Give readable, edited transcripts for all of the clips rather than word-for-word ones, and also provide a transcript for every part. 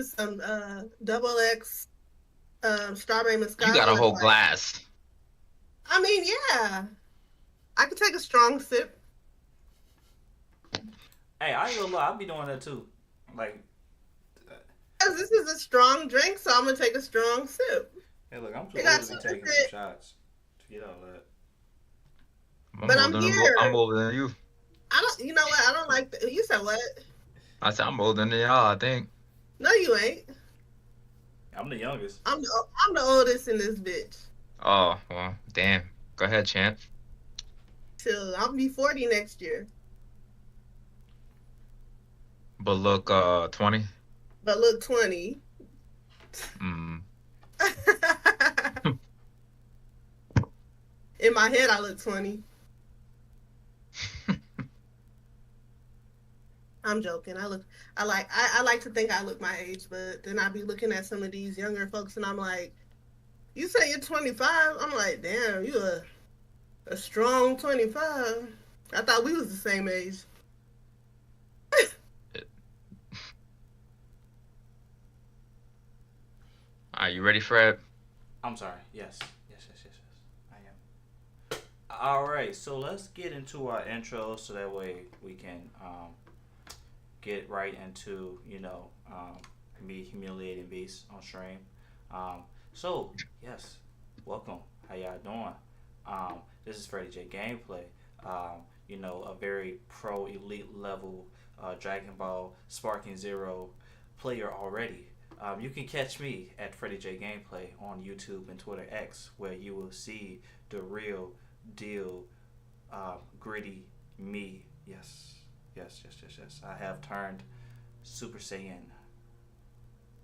Some double X strawberry You moscato got a with whole like. glass. I mean, yeah, I could take a strong sip. Hey, I ain't gonna lie, I'll be doing that too. Like, Cause this is a strong drink, so I'm gonna take a strong sip. hey, look, I'm too It old got to be sugar in taking some it, shots to get all that. but I'm I'm here. older than you. I don't. You know what? I don't like. You said what? I said I'm older than y'all, I think. No, you ain't. I'm the youngest. I'm the oldest in this bitch. Oh, well, damn. Go ahead, champ. Till I'll be 40 next year. But look, 20. But look, 20. Mm. In my head, I look 20. I'm joking. I like to think I look my age, but then I be looking at some of these younger folks and I'm like, you say you're 25? I'm like, damn, you a strong 25. I thought we was the same age. Are you ready for it? I'm sorry. Yes. Yes, yes, yes, yes. I am. All right, so let's get into our intro so that way we can get right into, me humiliating beasts on stream. So, yes, welcome. How y'all doing? This is Freddie J Gameplay. A very pro elite level Dragon Ball Sparking Zero player already. You can catch me at Freddie J Gameplay on YouTube and Twitter X, where you will see the real deal, gritty me. Yes, yes, yes, yes, yes. I have turned Super Saiyan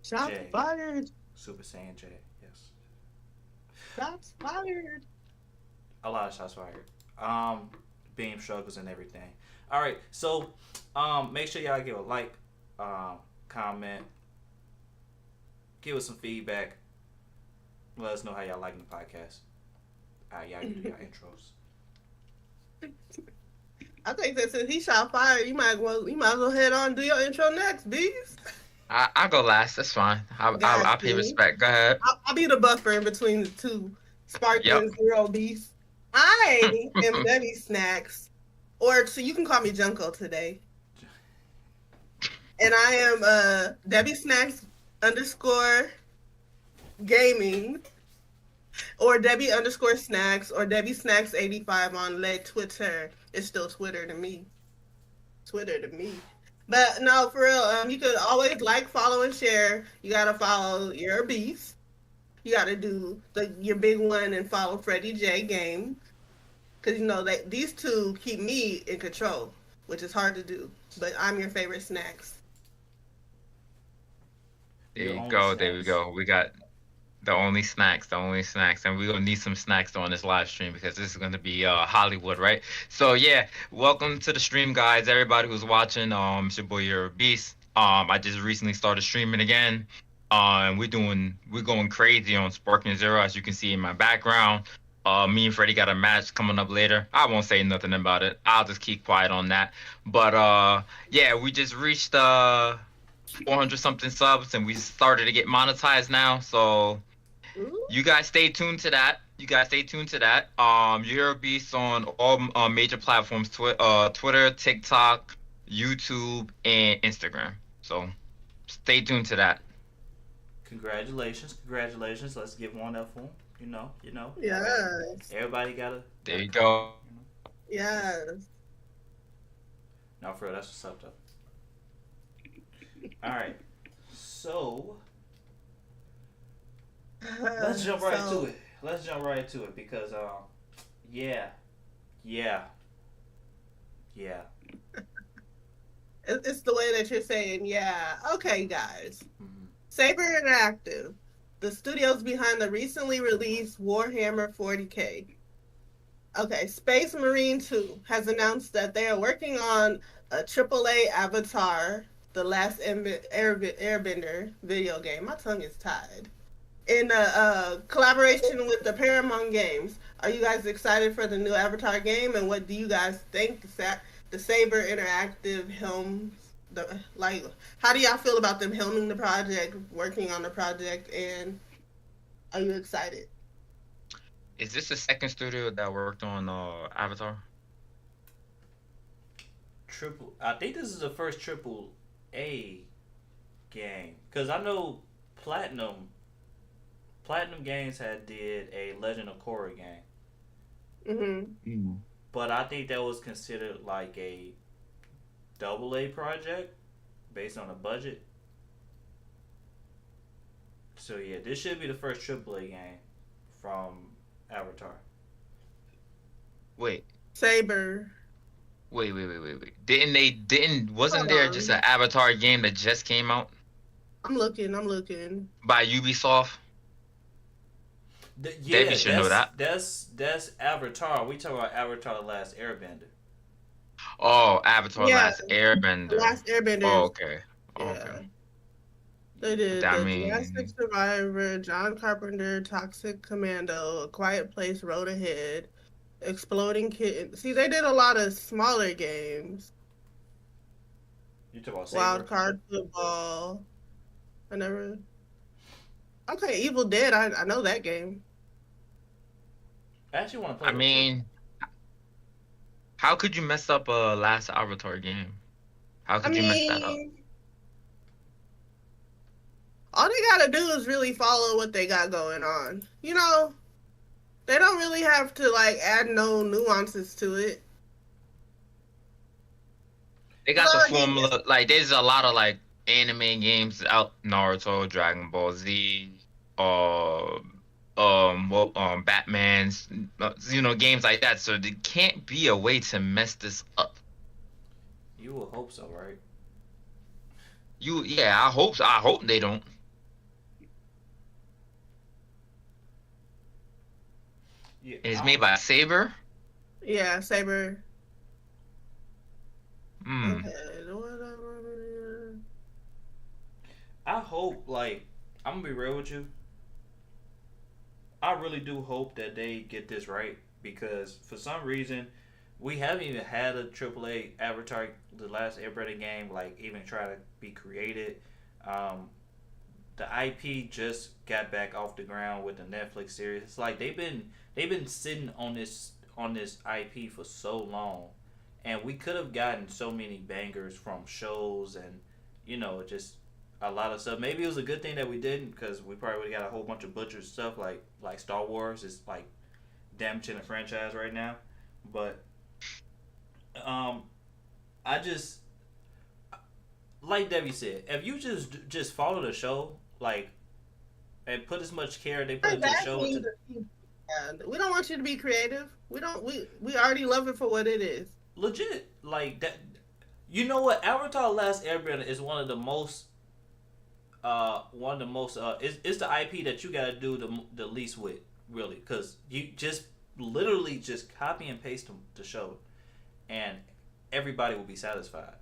Shots J. fired. Super Saiyan J. Yes, Shots fired. a lot of shots fired. Beam struggles and everything. All right, so make sure y'all give a like, comment, give us some feedback. Let us know how y'all liking the podcast. Y'all can do your intros. I think that since he shot fire, you might as well head on and do your intro next, bees. I'll go last. That's fine. I'll Got pay you. respect. Go ahead. I'll be the buffer in between the two Yep. sparkling zero beasts. I am Debbie Snacks, or so you can call me Junko today, and I am Debbie Snacks underscore gaming, or Debbie underscore snacks, or Debbie Snacks 85 on lead Twitter. It's still Twitter to me. Twitter to me. But no, for real, you could always like, follow, and share. You gotta follow your beast. You gotta do your big one and follow Freddie J Game. Because you know that these two keep me in control, which is hard to do. But I'm your favorite snacks. There Your you only go. There we snacks. go. We got the only snacks, and we're gonna need some snacks on this live stream because this is gonna be Hollywood, right? So yeah, welcome to the stream, guys. Everybody who's watching, it's your boy, your beast. I just recently started streaming again. We're going crazy on Sparking Zero, as you can see in my background. Me and Freddie got a match coming up later. I won't say nothing about it. I'll just keep quiet on that. But yeah, we just reached 400 something subs, and we started to get monetized now. So Ooh. you guys stay tuned to that. You guys stay tuned to that. You're a beast on all major platforms: Twitter, TikTok, YouTube, and Instagram. So stay tuned to that. Congratulations, congratulations. Let's give one up for him. Yes. Everybody gotta. There you go. You know. Yes. No, for real, that's what's up though. All right, so let's jump right to So, it. Let's jump right to it because yeah, yeah, yeah. it's the way that you're saying, yeah. Okay, guys. Mm-hmm. Saber Interactive, the studios behind the recently released Warhammer 40K. Okay, Space Marine 2 has announced that they are working on a AAA Avatar, The Last Airbender video game. My tongue is tied. In a collaboration with the Paramount Games. Are you guys excited for the new Avatar game? And what do you guys think the Saber Interactive helms like, how do y'all feel about them helming the project, working on the project, and are you excited? Is this the second studio that worked on Avatar? Triple. I think this is the first triple A game because I know Platinum. Platinum Games had did a Legend of Korra game, Mm-hmm. but I think that was considered like a double A project based on a budget. So yeah, this should be the first triple A game from Avatar. Wait, Saber. wait. Wasn't Hold there just on. an Avatar game that just came out I'm looking. I'm looking. by Ubisoft? Yeah, Debbie should know that. that's Avatar. We talk about Avatar: The Last Airbender. Oh, Avatar Yeah, Last the Airbender. Last Airbender. Oh, Is, okay. Okay. yeah, they did I the Jurassic mean, Survivor, John Carpenter, Toxic Commando, A Quiet Place, Road Ahead, Exploding Kitten. See, they did a lot of smaller games. You talk about Wild Saber. Card Football. I never. Okay, Evil Dead. I know that game. I actually want to play I that too. mean, how could you mess up a last Avatar game? How I could you mess that up? mean, all they gotta do is really follow what they got going on. You know, they don't really have to like add no nuances to it. They It's got the already formula. Like, there's a lot of like anime games out: Naruto, Dragon Ball Z, uh, Batman's, games like that. So there can't be a way to mess this up. You will hope so, right? Yeah, I hope so. I hope they don't. Yeah. And it's made by Saber. yeah, Saber. Hmm. Okay, whatever. I hope, like, I'm gonna be real with you. I really do hope that they get this right because for some reason we haven't even had a AAA Avatar the last Airbender game like even try to be created. Um, the IP just got back off the ground with the Netflix series. It's like they've been sitting on this IP for so long, and we could have gotten so many bangers from shows and just a lot of stuff. Maybe it was a good thing that we didn't because we probably would have got a whole bunch of butchered stuff like Star Wars is like damaging the franchise right now. But um, I just like Debbie said, if you just follow the show like and put as much care they put into the show Exactly. into We don't want you to be creative. We don't. We already love it for what it is. legit like that. You know what? Avatar: Last Airbender is it's the IP that you gotta do the least with, really, because you just literally just copy and paste the show, and everybody will be satisfied.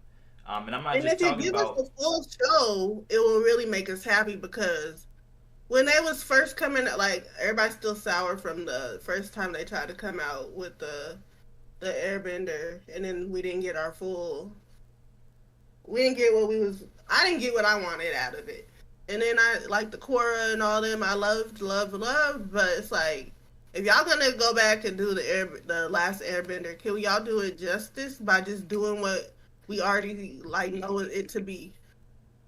And I'm not And just if you talking give us about a full show, it will really make us happy because when they was first coming, like everybody's still sour from the first time they tried to come out with the Airbender, and then we didn't get our full. We didn't get what we was. I didn't get what I wanted out of it. And then I like the Korra and all them. I loved, but it's like if y'all gonna go back and do the last Airbender, can y'all do it justice by just doing what we already like know it to be?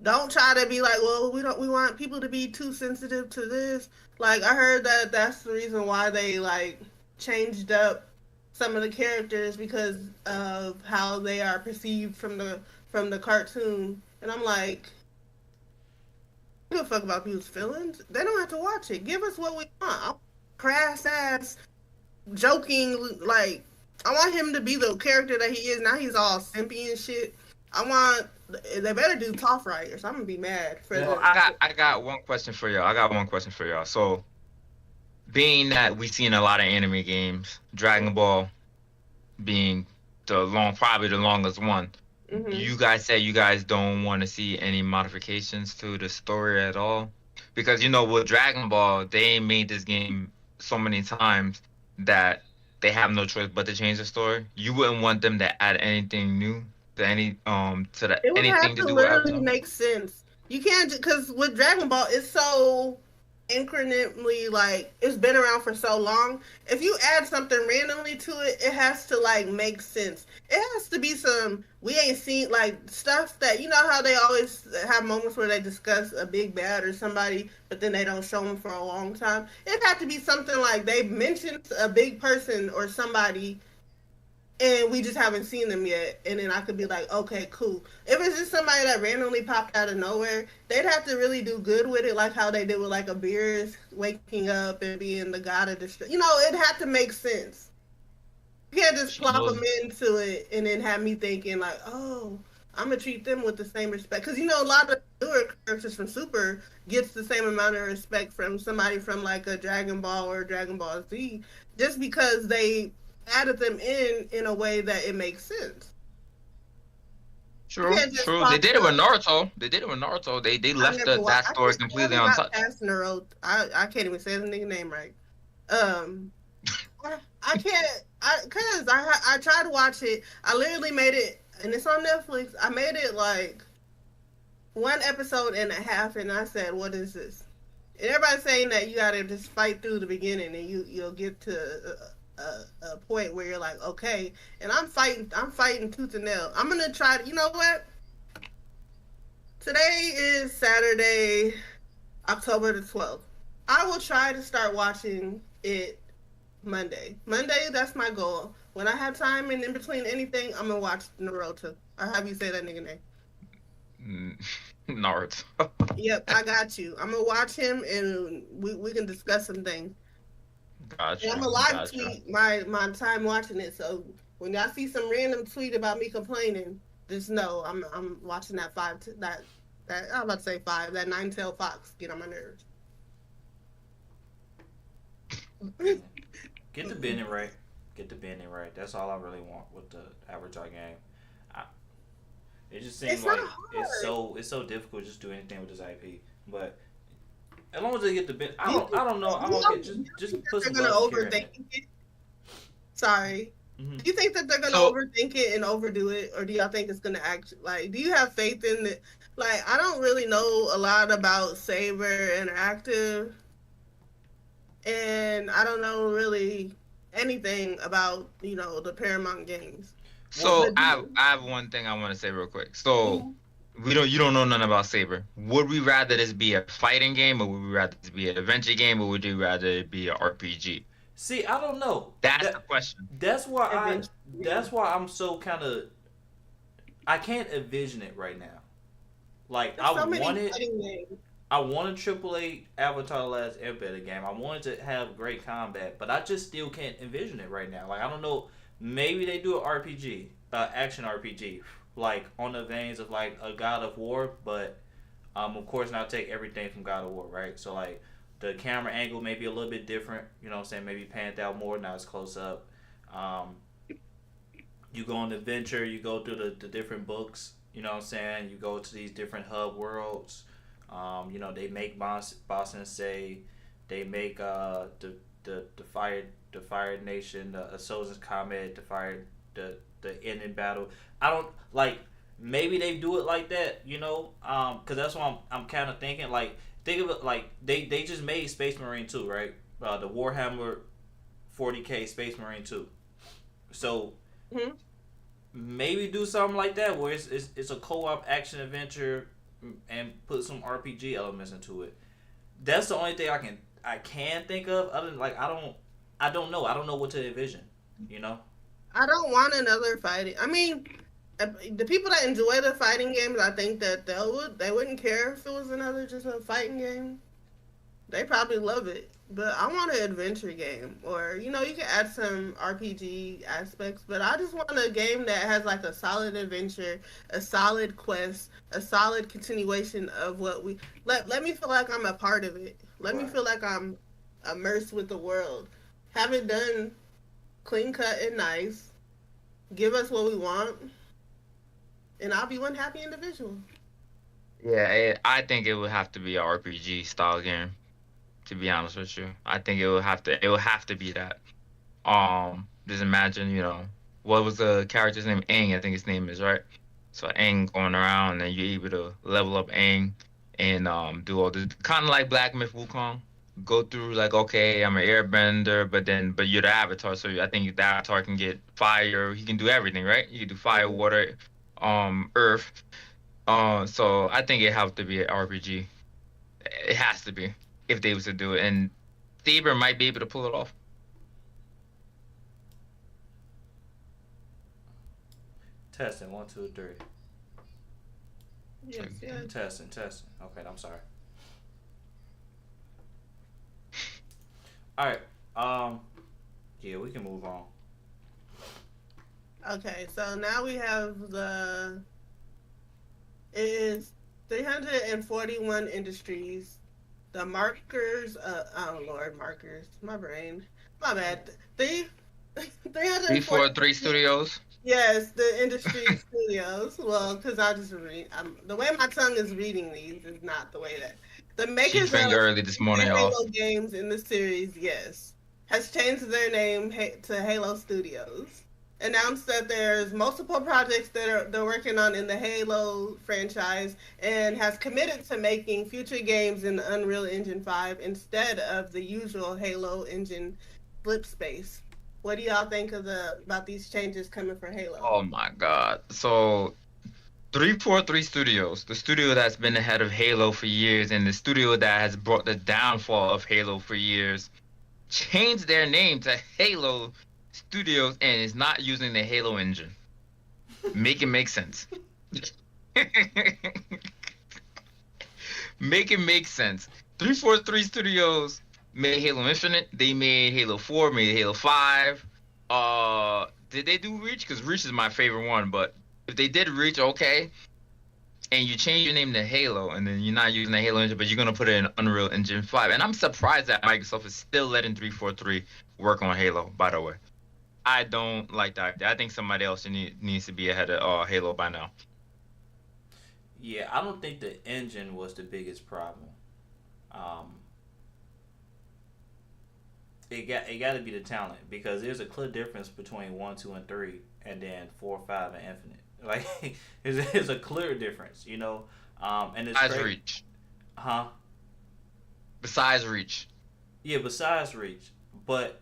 Don't try to be like, well, we want people to be too sensitive to this. Like I heard that that's the reason why they like changed up some of the characters because of how they are perceived from the cartoon. And I'm like, I don't give a fuck about people's feelings. They don't have to watch it. Give us what we want. I want crass ass joking like I want him to be the character that he is. Now he's all simpy and shit. I want they better do Toph right or so I'm gonna be mad for Yeah. Well, the I got one question for y'all. So, being that we've seen a lot of anime games, Dragon Ball being probably the longest one. Mhm. You guys say you guys don't want to see any modifications to the story at all, because with Dragon Ball they made this game so many times that they have no choice but to change the story. You wouldn't want them to add anything new. to any to the It would have anything to to do with literally Avatar? make sense. You can't because with Dragon Ball, it's so incrementally like it's been around for so long. If you add something randomly to it, it has to like make sense. It has to be some we ain't seen like stuff that you know how they always have moments where they discuss a big bad or somebody, but then they don't show them for a long time. It had to be something like they mentioned a big person or somebody and we just haven't seen them yet. And then I could be like, okay, cool. If it's just somebody that randomly popped out of nowhere, they'd have to really do good with it, like how they did with like a Beerus waking up and being the god of destruction. You know, it had to make sense. You can't just plop Those them into it and then have me thinking like, oh, I'm gonna treat them with the same respect. Because you know, a lot of newer characters from Super gets the same amount of respect from somebody from like a Dragon Ball or Dragon Ball Z, just because they added them in a way that it makes sense. You true, can't just true. They pop did it with them. Naruto. They did it with Naruto. They I left never watched. that story I completely never got untouched. past Naruto. I can't even say the nigga name right. Um, I can't. I tried to watch it. I literally made it, and it's on Netflix. I made it like one episode and a half, and I said, "What is this?" And everybody's saying that you gotta just fight through the beginning, and you'll get to a point where you're like, okay. And I'm fighting tooth and nail. I'm gonna try to. You know what? Today is Saturday, October the 12th. I will try to start watching it Monday. Monday, that's my goal. When I have time and in between anything, I'm gonna watch Naruto. Or have you say that nigga name? Naruto. Yep, I got you. I'm gonna watch him and we can discuss some things. Gotcha. And I'm gonna live Gotcha. tweet my time watching it. So when y'all see some random tweet about me complaining, just know I'm watching that that I'm about to say five, that nine-tailed fox get on my nerves. Get the bending right. Get the bending right. That's all I really want with the Avatar game. I, it just seems It's like not hard. it's so difficult just to do anything with this IP. But as long as they get the bend, I don't know. I'm You okay. know, Just think that put they're some gonna love and care in overthink it. it? Sorry. Hmm. Do you think that they're gonna So overthink it and overdo it, or do y'all think it's gonna act like? Do you have faith in it? Like, I don't really know a lot about Saber Interactive, and I don't know really anything about the Paramount games. Well, so But do you? I have one thing I want to say real quick. So Mhm. you don't know nothing about Saber. Would we rather this be a fighting game, or would we rather this be an adventure game, or would you rather it be an RPG? see, I don't know. That's the question. That's why Adventure. that's why I'm so kind of I can't envision it right now. Like There's so many fighting games. I want a AAA Avatar: The Last Airbender game. I wanted to have great combat, but I just still can't envision it right now. Like I don't know. Maybe they do an RPG, action RPG, like on the veins of like a God of War, but of course not take everything from God of War, right? So like the camera angle may be a little bit different. You know what I'm saying? Maybe panned out more, not as close up. Um, you go on an adventure, you go through the different books, you know what I'm saying? You go to these different hub worlds. They make Boston say, they make the Fire Nation, the Sozin's Comet, the ending battle. I don't like maybe they do it like that, because that's what I'm kind of thinking. Like think of it like they just made Space Marine 2, right? The Warhammer 40K Space Marine 2. So Mhm. maybe do something like that where it's a co-op action adventure and put some RPG elements into it. That's the only thing I can think of. Other than like I don't know what to envision. You know. I don't want another fighting. I mean, the people that enjoy the fighting games, I think that they wouldn't care if it was another just a fighting game. They probably love it. But I want an adventure game, or you can add some RPG aspects. But I just want a game that has like a solid adventure, a solid quest, a solid continuation of what we let me feel like I'm a part of it. Let me Right. feel like I'm immersed with the world. Have it done clean cut and nice. Give us what we want, and I'll be one happy individual. Yeah, I think it would have to be an RPG style game. To be honest with you, I think it would have to be that. Just imagine, what was the character's name? Aang, I think his name is, right? So Aang going around, and you're able to level up Aang and do all this kind of like Black Myth Wukong. Go through like, okay, I'm an airbender, but you're the avatar, so I think the avatar can get fire. He can do everything, right? You can do fire, water, earth. So I think it has to be an RPG. It has to be if they was to do it, and Saber might be able to pull it off. Testing 1, 2, 3. Yes, yes. Testing. Okay, I'm sorry. All right. Yeah, we can move on. Okay, so now we have it is 341 industries. The markers, oh Lord, markers. My brain. My bad. 343 Studios. Yes, the industry studios. Well, because I just read. The way my tongue is reading these is not the way that the She makers drank of early this the morning, y'all. Halo games in the series, yes, has changed their name to Halo Studios. Announced that there's multiple projects that they're working on in the Halo franchise, and has committed to making future games in the Unreal Engine 5 instead of the usual Halo engine flip space. What do y'all think about these changes coming for Halo? Oh my God. So 343 Studios, the studio that's been ahead of Halo for years, and the studio that has brought the downfall of Halo for years, changed their name to Halo Studios and is not using the Halo engine. Make it make sense. Make it make sense. 343 Studios made Halo Infinite. They made Halo 4, made Halo 5. Did they do Reach? Because Reach is my favorite one, but if they did Reach, okay. And you change your name to Halo, and then you're not using the Halo engine, but you're gonna put it in Unreal Engine 5. And I'm surprised that Microsoft is still letting 343 work on Halo, by the way. I don't like that. I think somebody else needs to be ahead of Halo by now. Yeah, I don't think the engine was the biggest problem. Um, it got to be the talent, because there's a clear difference between 1, 2, and 3, and then 4, 5, and Infinite. Like there's a clear difference, you know. And it's Besides great. Reach. Huh? Besides Reach. Yeah, besides Reach, but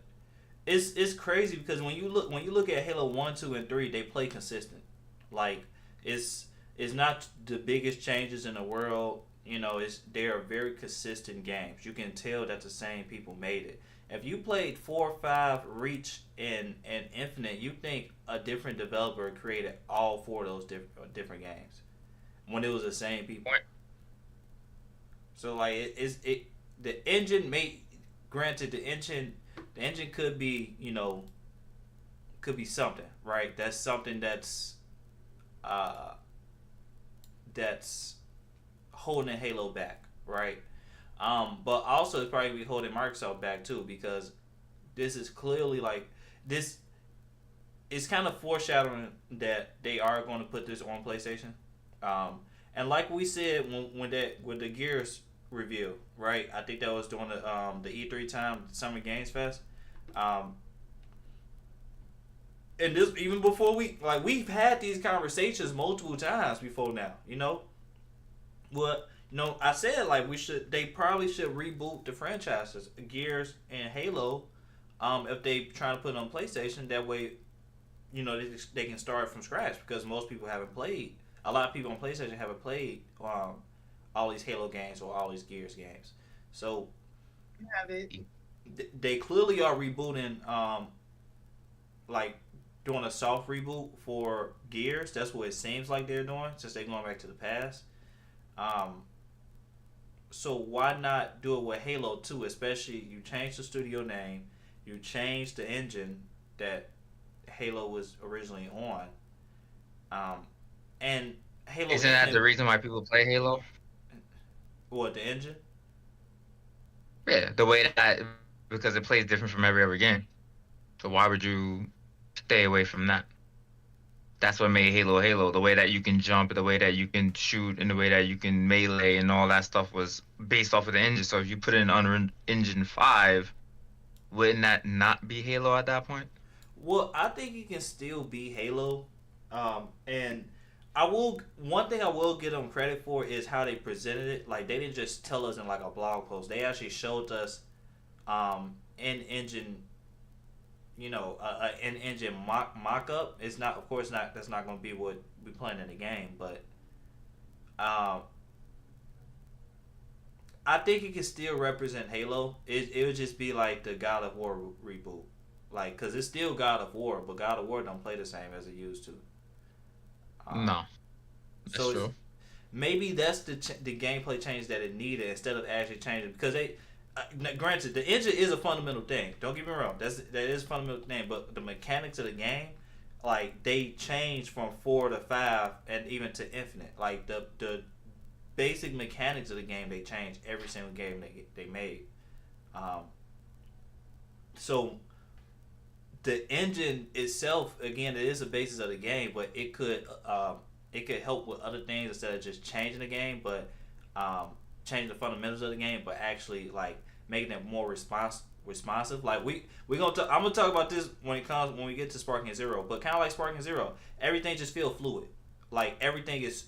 it's crazy because when you look at Halo 1, 2, and 3, they play consistent. Like it's not the biggest changes in the world. You know, they are very consistent games. You can tell that the same people made it. If you played 4, 5, Reach, and Infinite, you think a different developer created all 4 of those different games when it was the same people. So like the engine made. Granted, the engine could be, you know, could be something, right? That's something that's holding Halo back, right? But also it's probably be holding Microsoft back too, because this is clearly like this. It's kind of foreshadowing that they are going to put this on PlayStation, and like we said with the Gears review, right? I think that was during the E3 time, Summer Games Fest. And this even before we've had these conversations multiple times before now, you know. Well, you know, I said like they probably should reboot the franchises, Gears and Halo, if they try to put it on PlayStation. That way, you know, they can start from scratch, because most people haven't played. A lot of people on PlayStation haven't played all these Halo games or all these Gears games. So they clearly are rebooting, like doing a soft reboot for Gears. That's what it seems like they're doing, since they're going back to the past. So why not do it with Halo 2? Especially, you change the studio name, you change the engine that Halo was originally on, and Halo. Isn't that the reason why people play Halo? What, the engine? Yeah, the way that, because it plays different from every other game. So why would you stay away from that? That's what made Halo Halo. The way that you can jump, the way that you can shoot, and the way that you can melee and all that stuff was based off of the engine. So if you put it in Unreal Engine 5, wouldn't that not be Halo at that point? Well, I think it can still be Halo, and I will. One thing I will give them credit for is how they presented it. Like they didn't just tell us in like a blog post. They actually showed us in engine. In engine mock up. It's not, of course, not. That's not going to be what we playing in the game, but I think it can still represent Halo. It would just be like the God of War reboot, like because it's still God of War, but God of War don't play the same as it used to. No, that's So true. maybe that's the gameplay change that it needed instead of actually changing because they. Granted, the engine is a fundamental thing. Don't get me wrong. That is a fundamental thing. But the mechanics of the game, like they changed from 4 to 5 and even to infinite. Like the basic mechanics of the game, they changed every single game they made. So the engine itself, again, it is the basis of the game, but it could help with other things instead of just changing the game, but change the fundamentals of the game, but actually like making it more responsive. Like I'm gonna talk about this when we get to Sparking Zero, but kind of like Sparking Zero, everything just feels fluid. Like everything is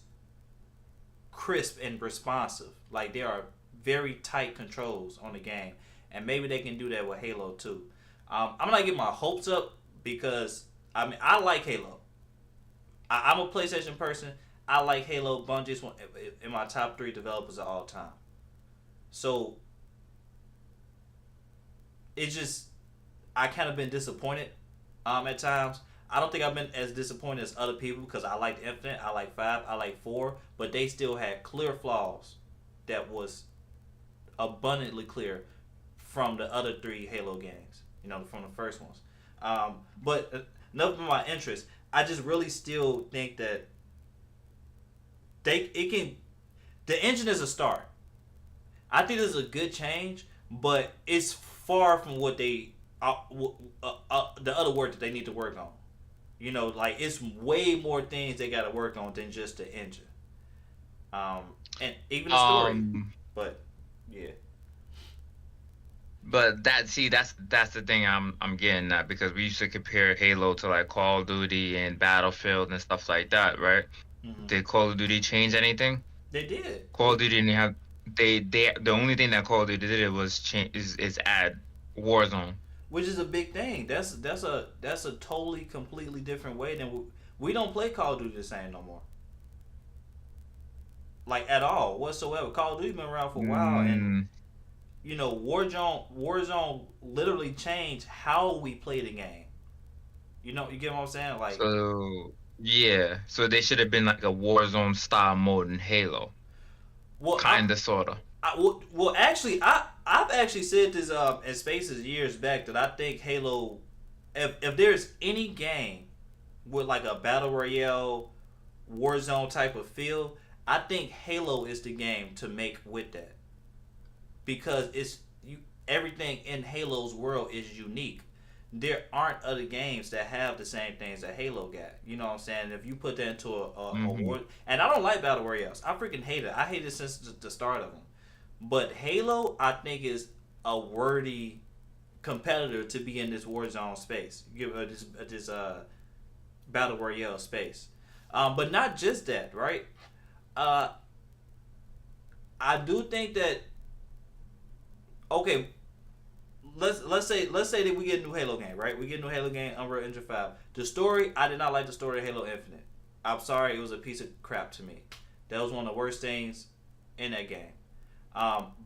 crisp and responsive. Like there are very tight controls on the game, and maybe they can do that with Halo too. I'm not getting my hopes up because I like Halo. I'm a PlayStation person. I like Halo. Bungie's one in my top 3 developers of all time. So it's just I kind of been disappointed at times. I don't think I've been as disappointed as other people because I liked Infinite, I like 5, I like 4, but they still had clear flaws that was abundantly clear from the other 3 Halo games. From the first ones. But enough of my interest. I just really still think that the engine is a start. I think this is a good change, but it's far from what the other work that they need to work on. Like it's way more things they got to work on than just the engine, and even the story. But yeah. But that's the thing I'm getting at because we used to compare Halo to like Call of Duty and Battlefield and stuff like that, right? Mm-hmm. Did Call of Duty change anything? They did. Call of Duty didn't have the only thing that Call of Duty did was change is add Warzone, which is a big thing. That's a totally completely different way than we don't play Call of Duty the same no more. Like at all whatsoever. Call of Duty been around for a while, and Warzone literally changed how we play the game. You get what I'm saying? Like, so yeah, so they should have been like a Warzone style mode in Halo, well, kinda, sorta. Actually, I've actually said this in Spaces years back that I think Halo, if there's any game with like a battle royale, Warzone type of feel, I think Halo is the game to make with that. Because everything in Halo's world is unique. There aren't other games that have the same things that Halo got. You know what I'm saying? If you put that into a war, and I don't like battle royales. I freaking hate it. I hate it since the start of them. But Halo, I think, is a worthy competitor to be in this Warzone space. This battle royale space. But not just that, right? I do think that. Okay, let's say that we get a new Halo game, right? We get a new Halo game, Unreal Engine 5. The story, I did not like the story of Halo Infinite. I'm sorry, it was a piece of crap to me. That was one of the worst things in that game.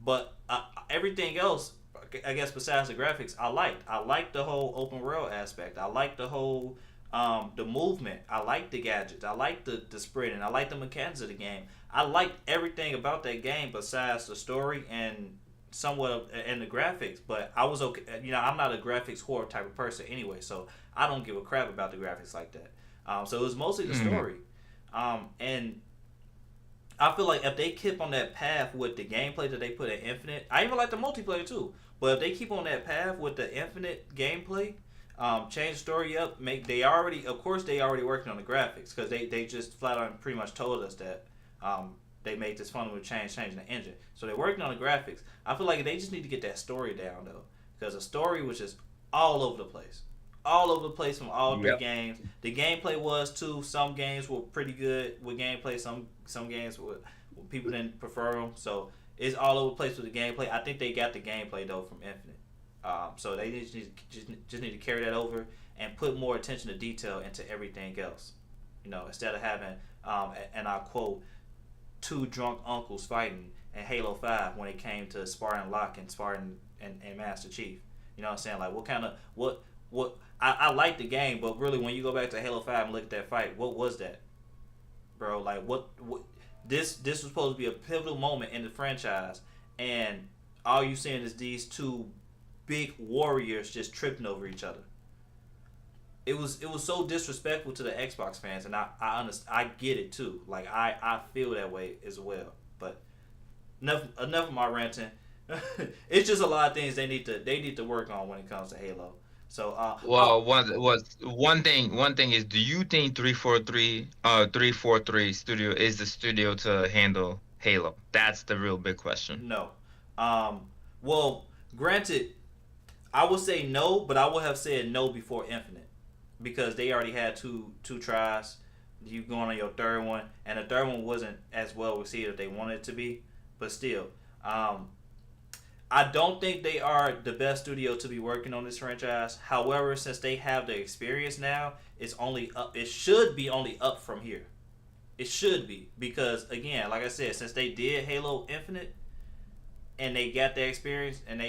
But everything else, I guess besides the graphics, I liked. I liked the whole open world aspect. I liked the whole the movement. I liked the gadgets. I liked the sprinting. I liked the mechanics of the game. I liked everything about that game besides the story and somewhat in the graphics, but I was okay. I'm not a graphics horror type of person anyway, so I don't give a crap about the graphics like that. So it was mostly the story, and I feel like if they keep on that path with the gameplay that they put in Infinite, I even like the multiplayer too. But if they keep on that path with the Infinite gameplay, change the story up, they already working on the graphics because they just flat out pretty much told us that. They made this fundamental changing the engine. So they're working on the graphics. I feel like they just need to get that story down though, because the story was just all over the place, all over the place from all three Yep. games. The gameplay was too. Some games were pretty good with gameplay. Some games were people didn't prefer them. So it's all over the place with the gameplay. I think they got the gameplay though from Infinite. So they just need to carry that over and put more attention to detail into everything else. Instead of having and I quote, two drunk uncles fighting in Halo 5 when it came to Spartan Locke and Spartan and Master Chief. You know what I'm saying? Like, what kind of what I like the game, but really when you go back to Halo 5 and look at that fight, what was that, bro? Like, what this was supposed to be a pivotal moment in the franchise, and all you seeing is these two big warriors just tripping over each other. It was so disrespectful to the Xbox fans, and I get it too. Like, I feel that way as well. But enough of my ranting. It's just a lot of things they need to work on when it comes to Halo. So Well, one thing is, do you think 343 Studio is the studio to handle Halo? That's the real big question. no. Well, granted, I would say no, but I would have said no before Infinite, because they already had two tries. You going on your third one, and the third one wasn't as well received as they wanted it to be. But still, I don't think they are the best studio to be working on this franchise. However, since they have the experience now, it's only up. It should be only up from here. It should be, because again, like I said, since they did Halo Infinite, and they got the experience, and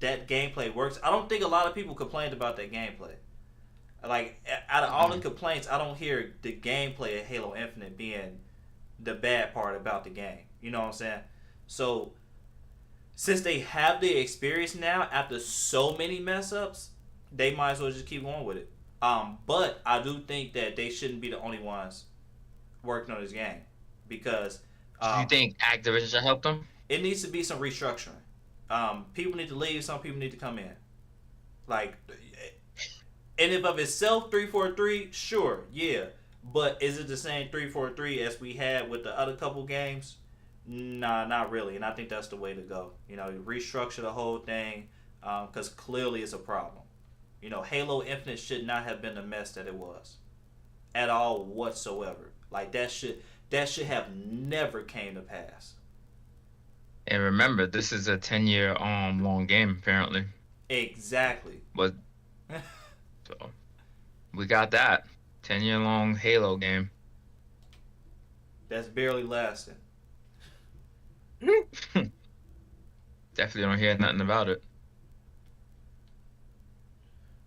that gameplay works. I don't think a lot of people complained about that gameplay. Like, out of all the complaints, I don't hear the gameplay of Halo Infinite being the bad part about the game. You know what I'm saying? So, since they have the experience now after so many mess ups, they might as well just keep going with it. But I do think that they shouldn't be the only ones working on this game, because Do you think Activision should help them? it needs to be some restructuring. People need to leave. Some people need to come in. Like, and if of itself 343, sure, yeah. But is it the same 343 as we had with the other couple games? Nah, not really. And I think that's the way to go. Restructure the whole thing, because clearly it's a problem. Halo Infinite should not have been the mess that it was, at all whatsoever. Like, that should have never came to pass. And remember, this is a 10-year long game apparently. Exactly. But so we got that 10-year long Halo game. That's barely lasting. Definitely don't hear nothing about it.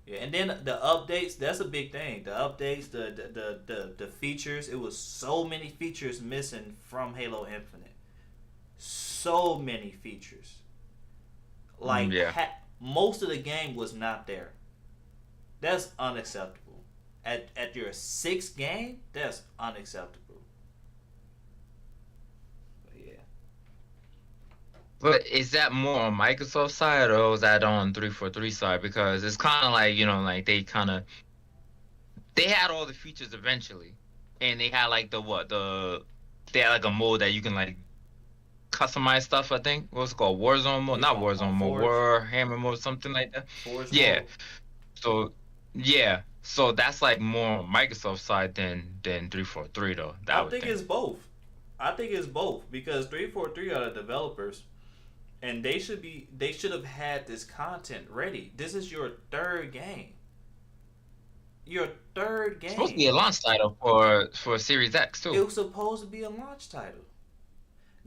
Yeah, and then the updates, that's a big thing. The updates, the features, it was so many features missing from Halo Infinite. So many features. Like, Yeah. most of the game was not there. That's unacceptable. At your sixth game, that's unacceptable. But yeah. But is that more on Microsoft side, or is that on 343 side? Because it's kind of like, like they had all the features eventually, and they had like they had like a mode that you can like customize stuff. I think what's it called, Warzone mode, not Warzone mode, Warhammer mode, something like that. Forge Yeah. mode. So yeah, so that's like more on Microsoft side than 343 though. I think it's both. Because 343 are the developers, and they should have had this content ready. This is your third game. Your third game. It's supposed to be a launch title for Series X too. It was supposed to be a launch title.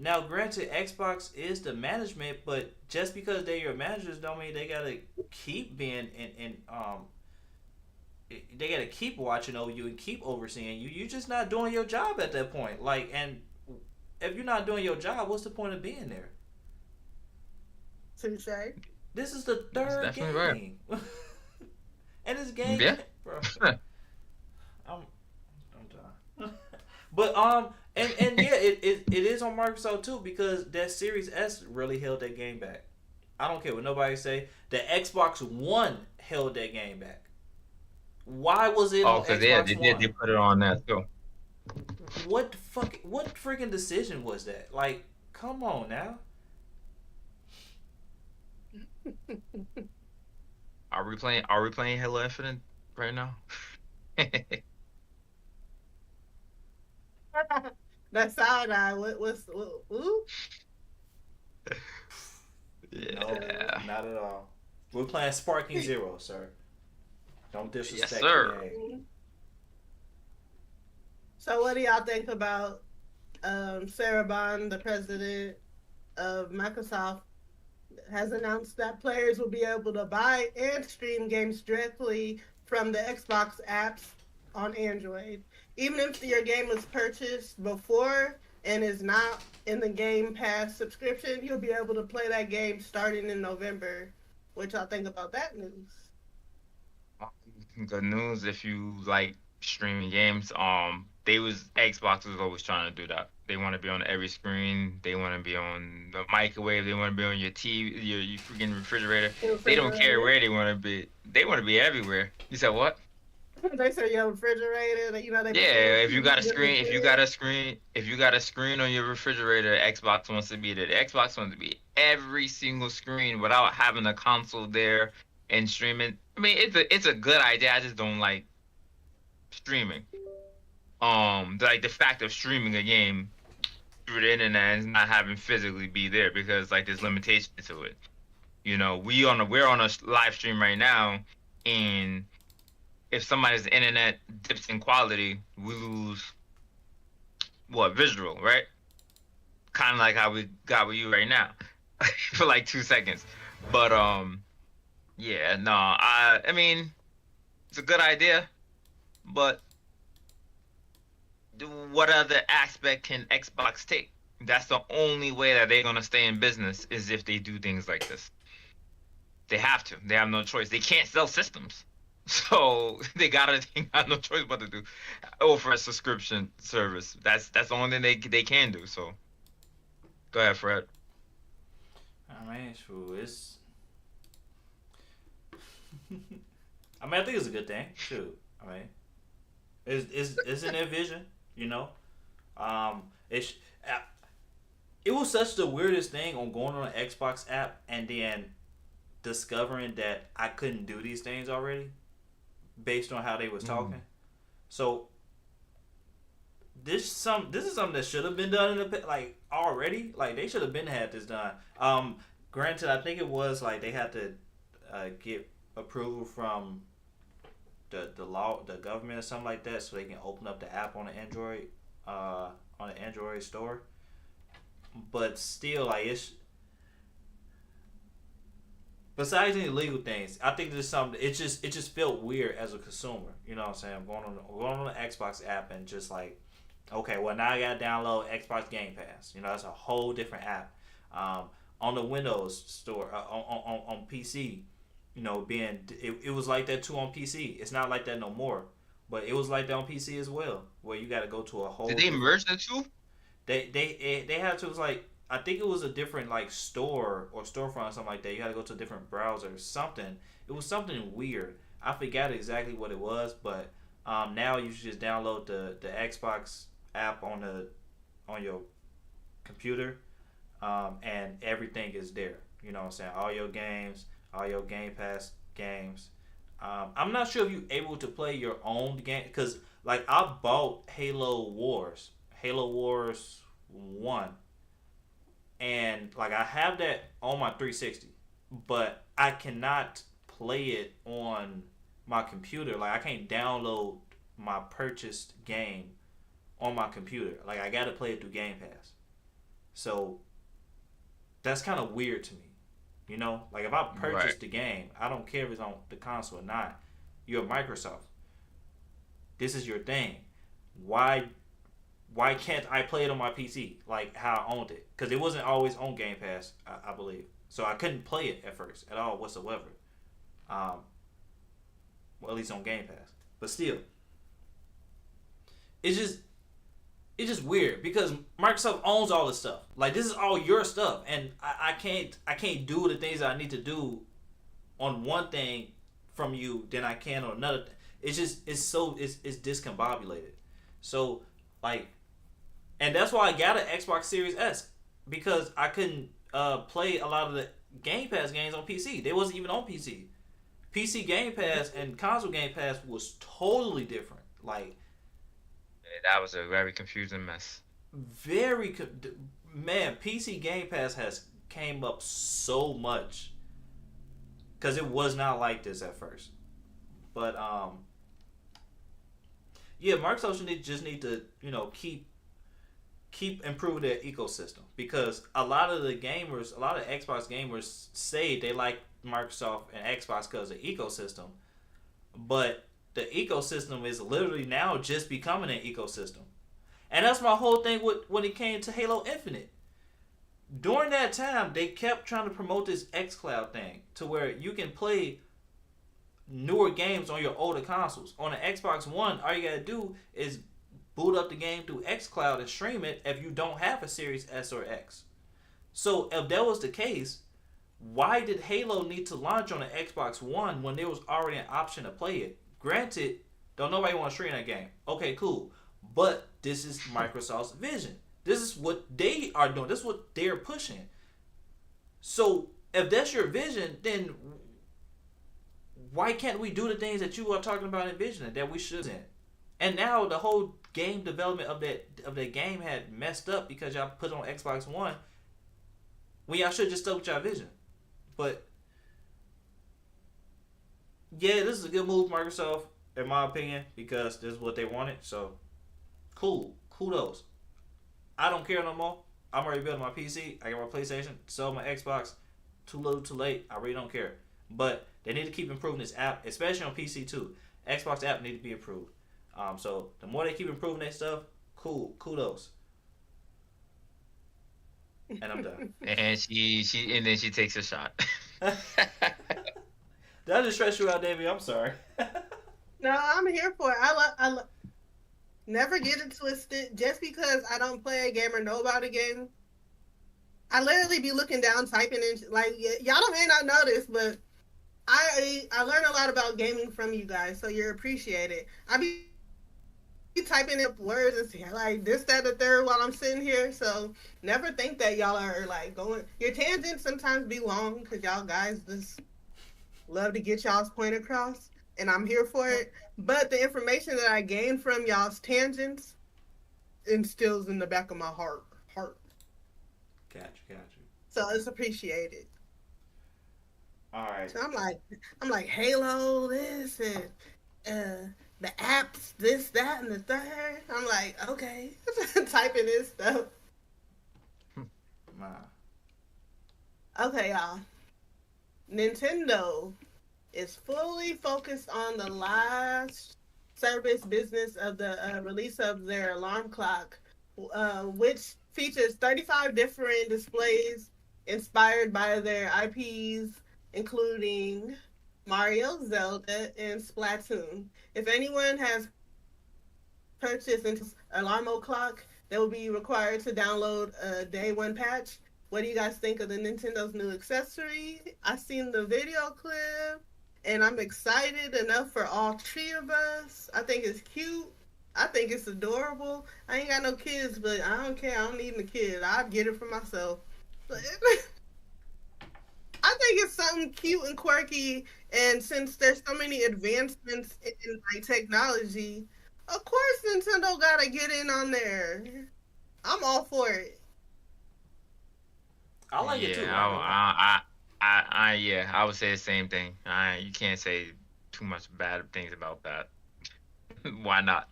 Now, granted, Xbox is the management, but just because they're your managers don't mean they gotta keep being they gotta keep watching over you and keep overseeing you. You're just not doing your job at that point. Like, and if you're not doing your job, what's the point of being there? Sensei. This is the third game. Right. And this game, Yeah. bro. I'm done. But and yeah, it is on Microsoft too, because that Series S really held that game back. I don't care what nobody say. The Xbox One held that game back. Why was it on Xbox yeah, One? they put it on that too. What freaking decision was that? Like, come on now. Are we playing Halo Infinite right now? That sound eye. Ooh? No, Yeah. not at all. We're playing Sparking Zero, sir. Don't Yes, disrespect the sir. game. So, what do y'all think about Sarah Bond, the president of Microsoft, has announced that players will be able to buy and stream games directly from the Xbox apps on Android. Even if your game was purchased before and is not in the Game Pass subscription, you'll be able to play that game starting in November. What y'all think about that news? Good news if you like streaming games. Xbox was always trying to do that. They want to be on every screen. They want to be on the microwave. They want to be on your TV, your freaking refrigerator. They don't care where they want to be. They want to be everywhere. You said what? They say your refrigerator. They Yeah, if you got a screen, if you got a screen on your refrigerator, Xbox wants to be there. The Xbox wants to be every single screen without having a console there and streaming. I mean, it's a good idea. I just don't like streaming. Like the fact of streaming a game through the internet and not having physically be there because like there's limitations to it. You know, we're on a live stream right now, and if somebody's internet dips in quality, we lose what visual, right? Kind of like how we got with you right now for like 2 seconds. But yeah, no, I mean, it's a good idea, but what other aspect can Xbox take? That's the only way that they're gonna stay in business is if they do things like this. They have to. They have no choice. They can't sell systems. So they got no choice but to do offer a subscription service. That's the only thing they can do. So go ahead, Fred. I mean, it's. I mean, I think it's a good thing. Shoot, I mean, it's in their vision, you know. It's it was such the weirdest thing on going on an Xbox app and then discovering that I couldn't do these things already, based on how they was talking. So this is something that should have been done in the like already. Like they should have been had this done. Granted, I think it was like they had to get approval from the government or something like that, so they can open up the app on the Android store. But still, like it's besides any legal things, I think there's something. It just felt weird as a consumer. You know what I'm saying? I'm going on the Xbox app and just like, okay, well now I gotta download Xbox Game Pass. You know, that's a whole different app. On the Windows store, on PC, you know, it was like that too on PC. It's not like that no more, but it was like that on PC as well, where you got to go to a whole. Did they merge the two? They had to. It was like I think it was a different like store or storefront or something like that. You had to go to a different browser or something. It was something weird. I forgot exactly what it was, but now you should just download the Xbox app on your computer, and everything is there. You know what I'm saying? All your games, all your Game Pass games. I'm not sure if you're able to play your own game because like I bought Halo Wars 1, and like I have that on my 360, but I cannot play it on my computer. Like I can't download my purchased game on my computer. Like I gotta play it through Game Pass. So that's kind of weird to me. You know, like if I purchase the game, I don't care if it's on the console or not. You're Microsoft. This is your thing. Why can't I play it on my PC like how I owned it? Because it wasn't always on Game Pass, I believe. So I couldn't play it at first at all whatsoever. Well, at least on Game Pass. But still, it's just weird because Microsoft owns all this stuff. Like this is all your stuff, and I can't do the things that I need to do on one thing from you than I can on another. It's discombobulated. So like, and that's why I got an Xbox Series S because I couldn't play a lot of the Game Pass games on PC. They wasn't even on PC. PC Game Pass and console Game Pass was totally different. Like, That was a very confusing mess. very man, PC Game Pass has came up so much because it was not like this at first. But yeah, Microsoft just need to keep improving their ecosystem, because a lot of Xbox gamers say they like Microsoft and Xbox because of the ecosystem, but the ecosystem is literally now just becoming an ecosystem. And that's my whole thing with when it came to Halo Infinite. During that time, they kept trying to promote this xCloud thing to where you can play newer games on your older consoles. On an Xbox One, all you gotta do is boot up the game through xCloud and stream it if you don't have a Series S or X. So if that was the case, why did Halo need to launch on an Xbox One when there was already an option to play it? Granted, don't nobody want to stream that game. Okay, cool. But this is Microsoft's vision. This is what they are doing. This is what they're pushing. So if that's your vision, then why can't we do the things that you are talking about and envisioning that we should in? And now the whole game development of that game had messed up because y'all put it on Xbox One when y'all should just stuck with y'all vision. But yeah, this is a good move, Microsoft, in my opinion, because this is what they wanted. So cool, kudos. I don't care no more. I'm already building my PC. I got my PlayStation. Sold my Xbox. Too little, too late. I really don't care. But they need to keep improving this app, especially on PC too. Xbox app need to be improved. So the more they keep improving their stuff, cool, kudos. And I'm done. And then she takes a shot. Did I just stress you out, Davey? I'm sorry. No, I'm here for it. I never get it twisted. Just because I don't play a game or know about a game, I literally be looking down, typing in, like, y'all may not know this, but I learn a lot about gaming from you guys, so you're appreciated. I be typing up words and saying like this, that, the third while I'm sitting here. So never think that y'all are like going. Your tangents sometimes be long because y'all guys just love to get y'all's point across, and I'm here for it. But the information that I gain from y'all's tangents instills in the back of my heart. Gotcha. So it's appreciated. All right. So I'm like Halo this and the apps this, that, and the third. I'm like, okay, typing this stuff. Okay, y'all. Nintendo is fully focused on the last service business of the release of their alarm clock, which features 35 different displays inspired by their IPs, including Mario, Zelda, and Splatoon. If anyone has purchased an Alarmo clock, they will be required to download a day one patch. What do you guys think of the Nintendo's new accessory? I've seen the video clip, and I'm excited enough for all three of us. I think it's cute. I think it's adorable. I ain't got no kids, but I don't care. I don't need a kid. I'd get it for myself. I think it's something cute and quirky, and since there's so many advancements in like technology, of course Nintendo gotta get in on there. I'm all for it. I like it too. I would say the same thing. You can't say too much bad things about that. Why not?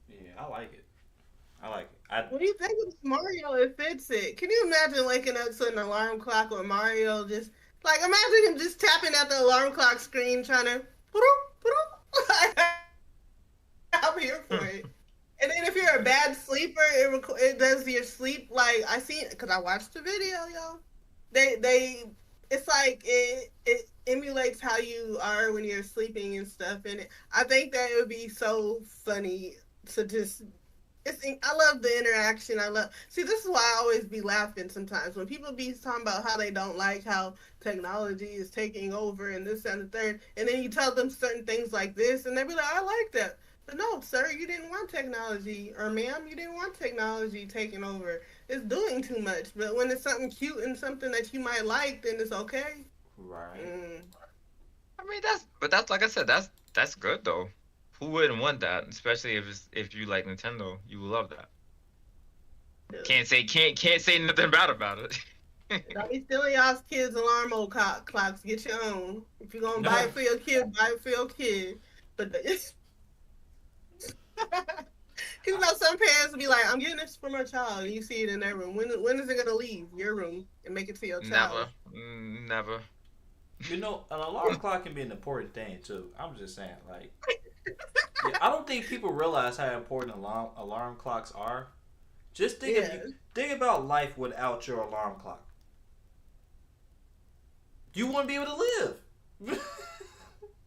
Yeah, I like it. What do you think of Mario? It fits it. Can you imagine waking up to an alarm clock with Mario just like imagine him just tapping at the alarm clock screen trying to I'm here for it. And then if you're a bad sleeper, it does your sleep like I seen because I watched the video, y'all. It's like it emulates how you are when you're sleeping and stuff. And I think that it would be so funny to just. I love the interaction. See, this is why I always be laughing sometimes when people be talking about how they don't like how technology is taking over and this and the third, and then you tell them certain things like this, and they be like, I like that. But no, sir, you didn't want technology, or ma'am, you didn't want technology taking over. It's doing too much. But when it's something cute and something that you might like, then it's okay. Right. I mean, that's like I said, that's good though. Who wouldn't want that? Especially if you like Nintendo, you will love that. Can't say nothing bad about it. Don't be stealing y'all's kids' alarm old clocks. Get your own. If you're gonna buy it for your kid, buy it for your kid. But it's you know, some parents will be like, "I'm getting this for my child," and you see it in their room. When is it gonna leave your room and make it to your child? Never. You know, an alarm clock can be an important thing too. I'm just saying, like, yeah, I don't think people realize how important alarm clocks are. Just think about life without your alarm clock. You wouldn't be able to live.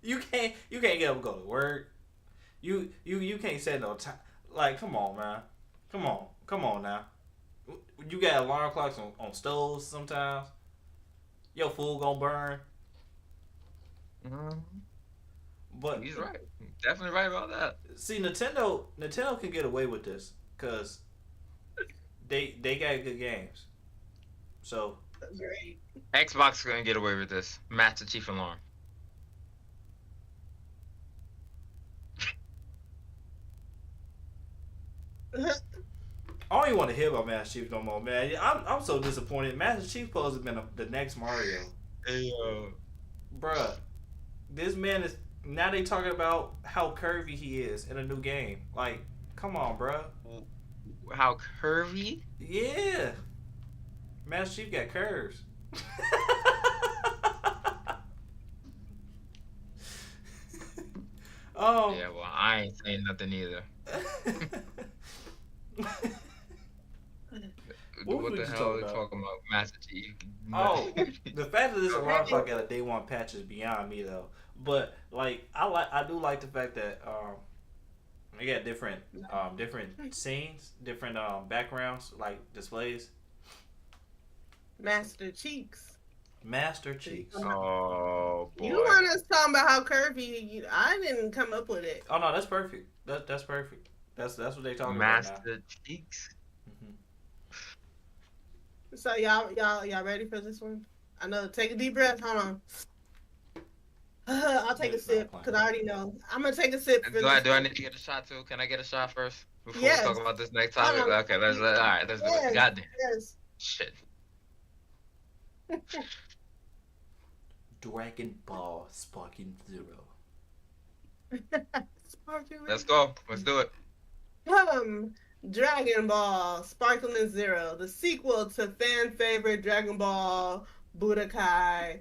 you can't get up and go to work. You can't set no time. Like, come on, man. Come on now. You got alarm clocks on stoves sometimes. Your food gonna burn. Mm-hmm. But he's right. Definitely right about that. See, Nintendo can get away with this because they got good games. So Great. Xbox is gonna get away with this. Master Chief Alarm. I don't even want to hear about Master Chief no more, man. I'm so disappointed. Master Chief supposed to have been the next Mario. Hey, Bruh, this man is now they talking about how curvy he is in a new game. Like, come on, bruh. How curvy? Yeah, Master Chief got curves. Oh. Yeah, well, I ain't saying nothing either. What the hell are you talking about, Master Chief? Oh, the fact that this alarm clock got a day one patch is beyond me though. But like, I do like the fact that they got different scenes, different backgrounds, like displays. Master Cheeks. Master Cheeks. Oh boy. You want us talking about how curvy? I didn't come up with it. Oh no, that's perfect. That's perfect. That's what they talking Master about now. Cheeks. Mm-hmm. So y'all ready for this one? I know. Take a deep breath. Hold on. I'll take a sip because I already know. I'm gonna take a sip. Do I need to get a shot too? Can I get a shot first before we talk about this next topic? Okay, let's do it. Goddamn. Yes. Shit. Dragon Ball Sparking Zero. Let's go. Let's do it. Dragon Ball Sparkling Zero, the sequel to fan favorite Dragon Ball Budokai.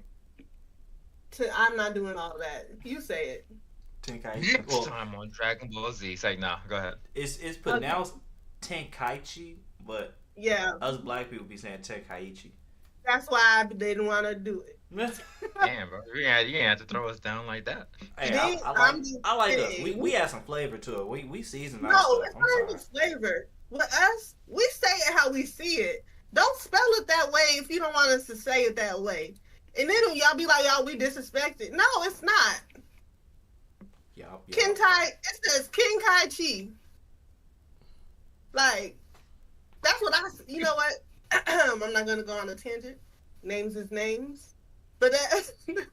I'm not doing all that. You say it. Tenkaichi. Next time on Dragon Ball Z. It's like, nah, go ahead. It's pronounced Tenkaichi, but yeah, us black people be saying Tenkaichi. That's why I didn't want to do it. Damn, bro. You ain't have to throw us down like that. Hey, I like us. We add some flavor to it. We season our stuff. No, it's not even flavor. With us, we say it how we see it. Don't spell it that way if you don't want us to say it that way. And then y'all be like, y'all, we disrespected. No, it's not. Yep. Kentai, it says Tenkaichi. Like, that's what you know what? I'm not going to go on a tangent. Names is names. But it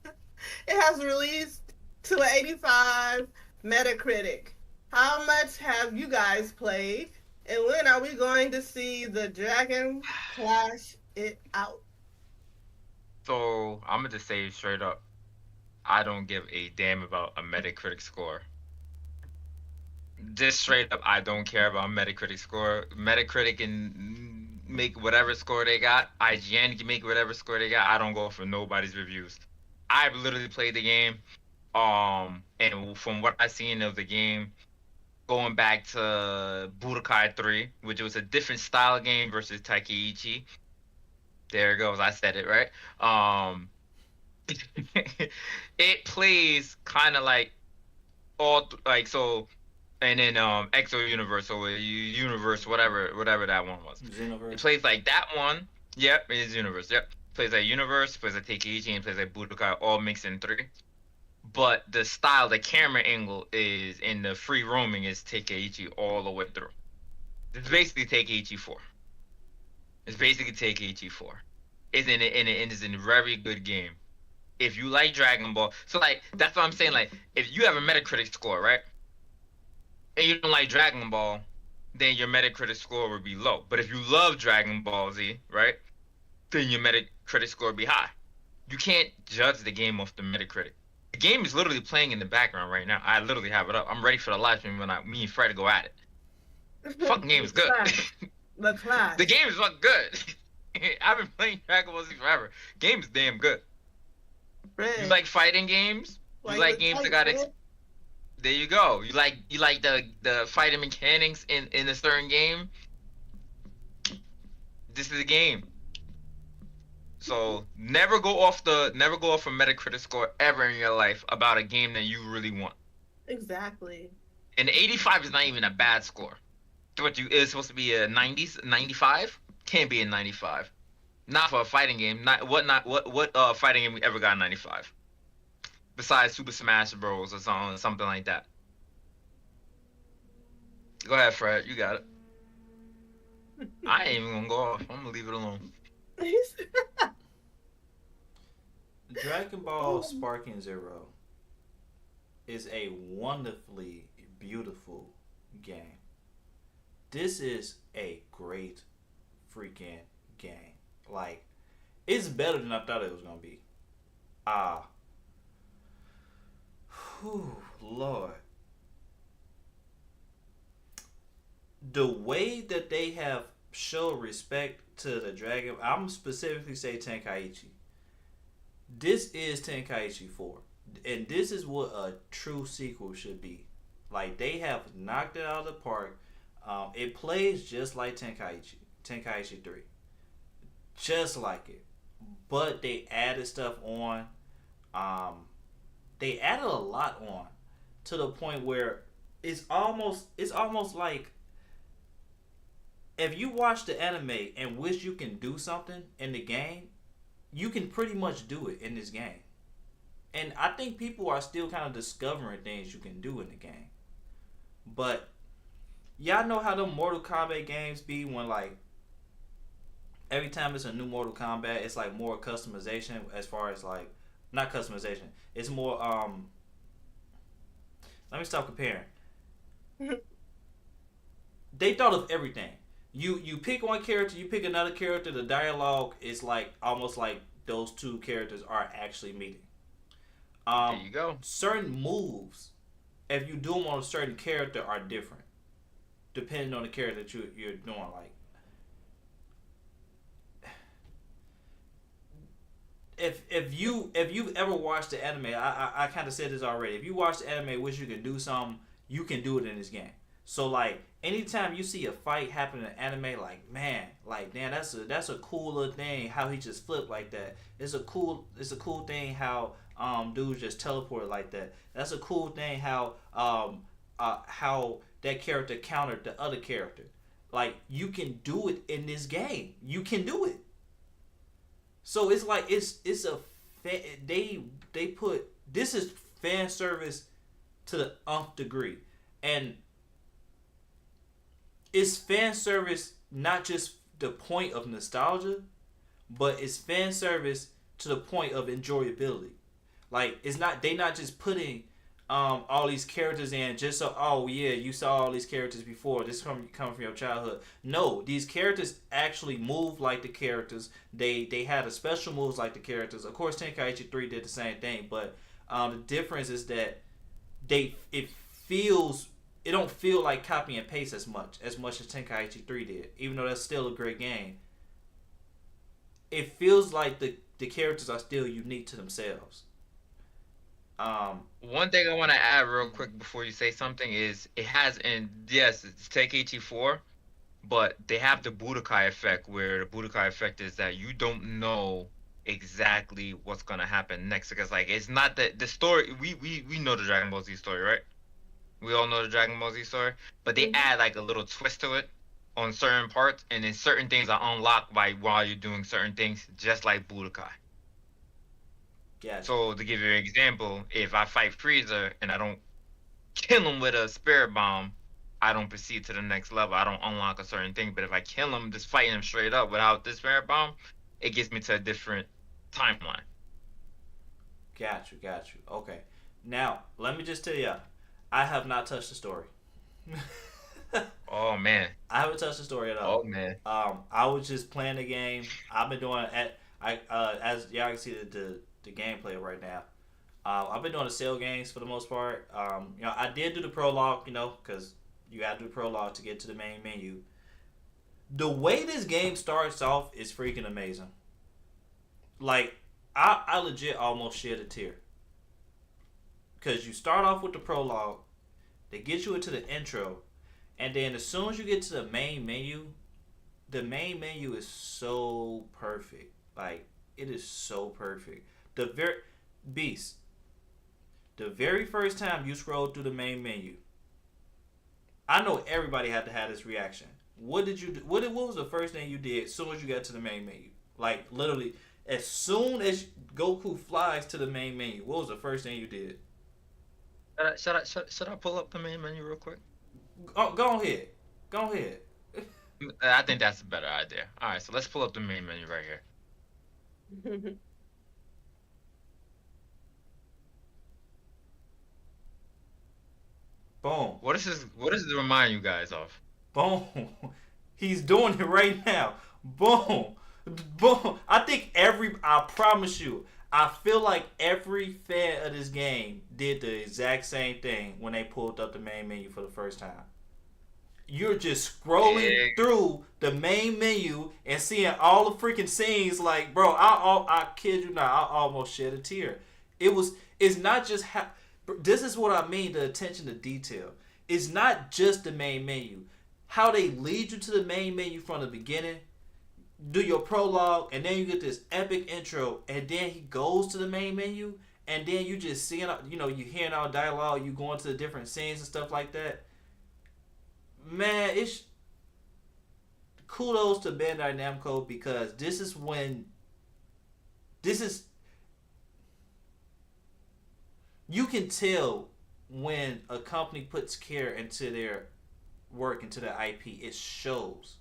has released to an 85 Metacritic. How much have you guys played? And when are we going to see the dragon clash it out? So, I'm going to just say straight up, I don't give a damn about a Metacritic score. Just straight up, I don't care about Metacritic score. Metacritic can make whatever score they got. IGN can make whatever score they got. I don't go for nobody's reviews. I've literally played the game. And from what I've seen of the game, going back to Budokai 3, which was a different style game versus Taikeichi. There it goes. I said it, right? It plays kind of like so, and then Exo Universe or Universe, whatever that one was. Xenoverse. It plays like that one. Yep, it is Universe. Yep, plays like Universe, plays like Taikeichi, and plays like Budokai, all mixed in 3. But the style, the camera angle is in the free roaming is Taikeichi all the way through. It's basically Taikeichi 4. It's basically Taikeichi 4. It's in a very good game. if you like Dragon Ball, so like that's what I'm saying. Like if you have a Metacritic score, right, and you don't like Dragon Ball, then your Metacritic score would be low. But if you love Dragon Ball Z, right, then your Metacritic score would be high. You can't judge the game off the Metacritic. The game is literally playing in the background right now. I literally have it up. I'm ready for the live stream when me and Fred go at it. Fucking game is good. The class. The game is fucking good. I've been playing Dragon Ball Z forever. Game is damn good. Fred. You like fighting games? You like games that got there you go. You like the fighting mechanics in a certain game? This is a game. So never go off a Metacritic score ever in your life about a game that you really want. Exactly. And 85 is not even a bad score. It's supposed to be a 90s, 95? Can't be a 95. Not for a fighting game. What fighting game we ever got a 95? Besides Super Smash Bros. Or something like that. Go ahead, Fred. You got it. I ain't even gonna go off. I'm gonna leave it alone. Dragon Ball Sparking Zero is a wonderfully beautiful game. This is a great freaking game. Like, it's better than I thought it was gonna be. Lord. The way that they have showed respect to the Dragon, I'm specifically say Tenkaichi. This is Tenkaichi 4. And this is what a true sequel should be. Like, they have knocked it out of the park. It plays just like Tenkaichi 3. Just like it. But they added stuff on. They added a lot on. To the point where it's almost like if you watch the anime and wish you can do something in the game, you can pretty much do it in this game. And I think people are still kind of discovering things you can do in the game. But y'all know how the Mortal Kombat games be when like every time it's a new Mortal Kombat, it's like more customization as far as like not customization. It's more let me stop comparing. They thought of everything. You pick one character, you pick another character, the dialogue is like almost like those two characters are actually meeting. There you go. Certain moves, if you do them on a certain character, are different depending on the character that you're doing. Like, if you've ever watched the anime, I kind of said this already. If you watch the anime, wish you could do something, you can do it in this game. So like, anytime you see a fight happen in anime, like man, like damn, that's a cool little thing how he just flipped like that. It's a cool thing how dude just teleported like that. That's a cool thing how that character countered the other character. Like, you can do it in this game. You can do it. So it's like it's a they put this is fan service to the nth degree, and it's fan service not just the point of nostalgia, but it's fan service to the point of enjoyability. Like, it's not they not just putting all these characters in just so, oh yeah, you saw all these characters before, this coming from your childhood. No, these characters actually move like the characters. They had a special moves like the characters. Of course, Tenkaichi 3 did the same thing, but the difference is that it don't feel like copy and paste as much as Tenkaichi 3 did, even though that's still a great game. It feels like the characters are still unique to themselves. One thing I want to add real quick before you say something is it has, and yes, it's Tenkaichi 4, but they have the Budokai effect, where the Budokai effect is that you don't know exactly what's gonna happen next, because like it's not that the story we know the Dragon Ball Z story, right? We all know the Dragon Ball Z story, but they add like a little twist to it on certain parts, and then certain things are unlocked while you're doing certain things, just like Budokai. Yeah. So to give you an example, if I fight Frieza and I don't kill him with a spirit bomb, I don't proceed to the next level. I don't unlock a certain thing. But if I kill him, just fighting him straight up without this spirit bomb, it gets me to a different timeline. Got you. Okay. Now, let me just tell you, I have not touched the story. Oh man. I haven't touched the story at Oh all. man. I was just playing the game. I've been doing at I as y'all can see the gameplay right now. I've been doing the sale games for the most part. I did do the prologue, because you got to do the prologue to get to the main menu. The way this game starts off is freaking amazing. Like, I legit almost shed a tear. Because you start off with the prologue, they get you into the intro, and then as soon as you get to the main menu is so perfect. Like, it is so perfect. The very beast. The very first time you scroll through the main menu, I know everybody had to have this reaction. What did you do? What was the first thing you did as soon as you got to the main menu? Like, literally, as soon as Goku flies to the main menu, what was the first thing you did? Should I pull up the main menu real quick? Go ahead. Go ahead. I think that's a better idea. All right, so let's pull up the main menu right here. Boom. What does it remind you guys of? Boom. He's doing it right now. Boom. Boom. I promise you, I feel like every fan of this game did the exact same thing when they pulled up the main menu for the first time. You're just scrolling through the main menu and seeing all the freaking scenes. Like, bro, I kid you not, I almost shed a tear. It's not just how. This is what I mean, the attention to detail. It's not just the main menu. How they lead you to the main menu from the beginning, do your prologue, and then you get this epic intro, and then he goes to the main menu, and then you just seeing, you hearing all dialogue, you going to the different scenes and stuff like that. Man, it's kudos to Bandai Namco, because this is you can tell when a company puts care into their work, into their IP. It shows.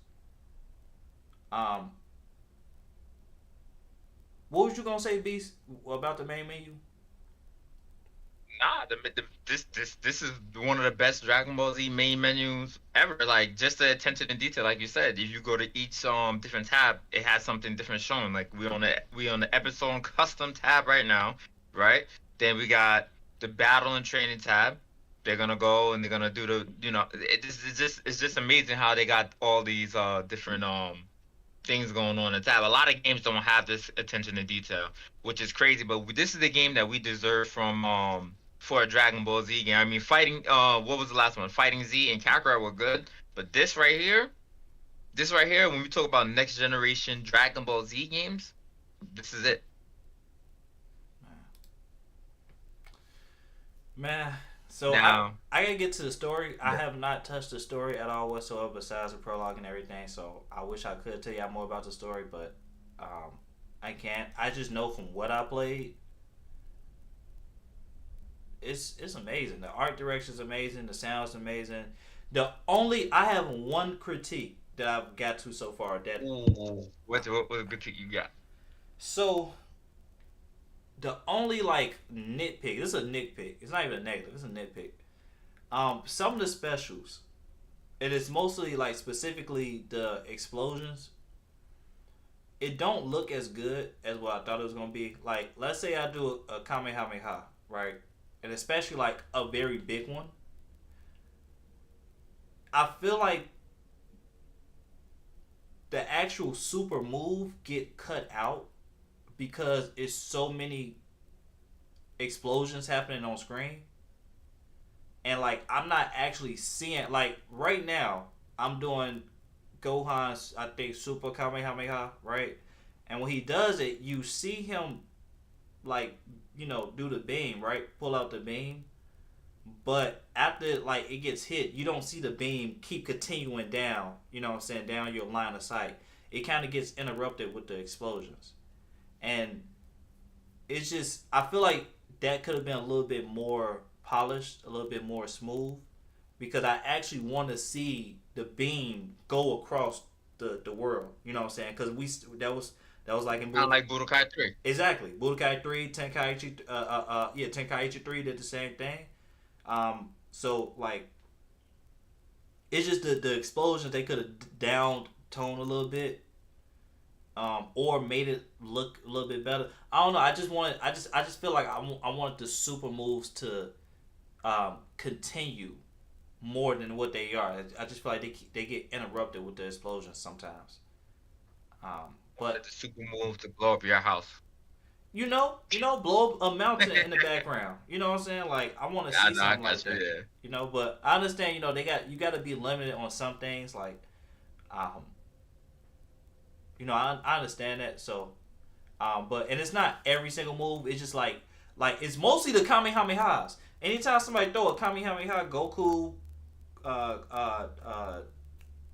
What was you gonna say, Beast, about the main menu? Nah, this is one of the best Dragon Ball Z main menus ever. Like, just the attention to detail, like you said. If you go to each different tab, it has something different shown. Like, we on the episode custom tab right now, right? Then we got the battle and training tab. They're gonna go and they're gonna do it's just amazing how they got all these different things going on in the tab. A lot of games don't have this attention to detail, which is crazy. But this is the game that we deserve from for a Dragon Ball Z game. I mean, fighting what was the last one? Fighting Z and Kakarot were good, but this right here, when we talk about next generation Dragon Ball Z games, this is it. Man, so Now, I gotta get to the story. I have not touched the story at all whatsoever, besides the prologue and everything. So I wish I could tell y'all more about the story, but I can't. I just know from what I played, it's amazing. The art direction's amazing. The sound's amazing. I have one critique that I've got to so far. what critique you got? So the only nitpick. This is a nitpick. It's not even a negative. It's a nitpick. Some of the specials, it is mostly specifically the explosions. It don't look as good as what I thought it was gonna be. Like, let's say I do a Kamehameha, right, and especially a very big one. I feel like the actual super move get cut out because it's so many explosions happening on screen, and I'm not actually seeing, right now I'm doing Gohan's, I think, super Kamehameha, right? And when he does it, you see him do the beam, right? Pull out the beam. But after it gets hit, you don't see the beam keep continuing down, you know what I'm saying, down your line of sight. It kind of gets interrupted with the explosions. And it's just, I feel like that could have been a little bit more polished, a little bit more smooth, because I actually want to see the beam go across the world. You know what I'm saying? Because That was like in Kind of Budokai. like Budokai 3. Exactly. Budokai 3, Tenkaichi, Tenkaichi 3 did the same thing. So like, it's just the explosions they could have down tone a little bit, or made it look a little bit better. I don't know. I just feel like I wanted the super moves to continue more than what they are. I just feel like they get interrupted with the explosions sometimes. Let But the super move to blow up your house. blow up a mountain in the background. You know what I'm saying? Like I want to Yeah, I see know, I something like got you. that. Yeah. But I understand. You got to be limited on some things. Like, um, I understand that. So, but and it's not every single move. It's just like it's mostly the kamehamehas. Anytime somebody throw a kamehameha, Goku,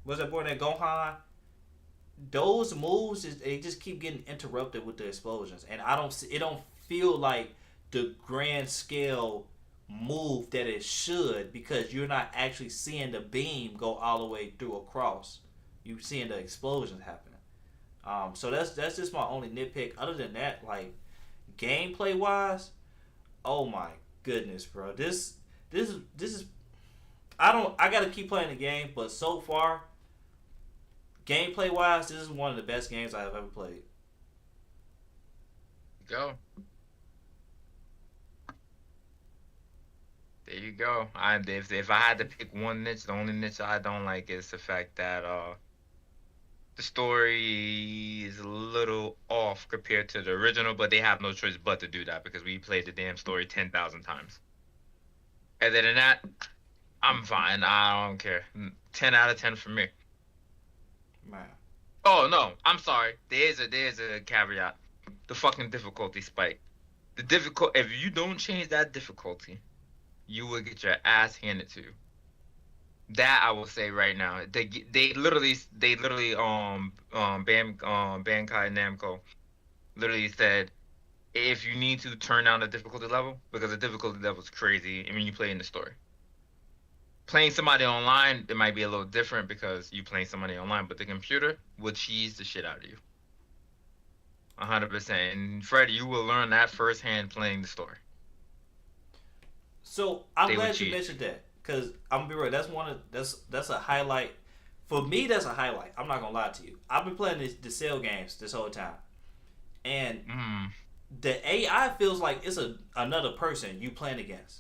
what's that boy named Gohan? Those moves they just keep getting interrupted with the explosions, and it don't feel like the grand scale move that it should, because you're not actually seeing the beam go all the way through across. You're seeing the explosions happen. So that's just my only nitpick. Other than that, like gameplay wise, oh my goodness, bro, this is I gotta keep playing the game, but so far, gameplay wise, this is one of the best games I have ever played. Go. There you go. If I had to pick one niche, the only niche I don't like is the fact that the story is a little off compared to the original, but they have no choice but to do that because we played the damn story 10,000 times. Other than that, I'm fine. I don't care. 10 out of 10 for me. Man. Oh no, I'm sorry. There's a caveat. The fucking difficulty spike. If you don't change that difficulty, you will get your ass handed to you. That I will say right now. They literally Bandai Namco literally said if you need to turn down the difficulty level because the difficulty level is crazy when you play in the story. Playing somebody online, it might be a little different because you playing somebody online, but the computer will cheese the shit out of you. 100%. And Fred, you will learn that firsthand playing the story. So I'm glad you mentioned that, because I'm gonna be real. That's a highlight for me. That's a highlight. I'm not gonna lie to you. I've been playing the cell games this whole time, and the AI feels like it's another person you playing against.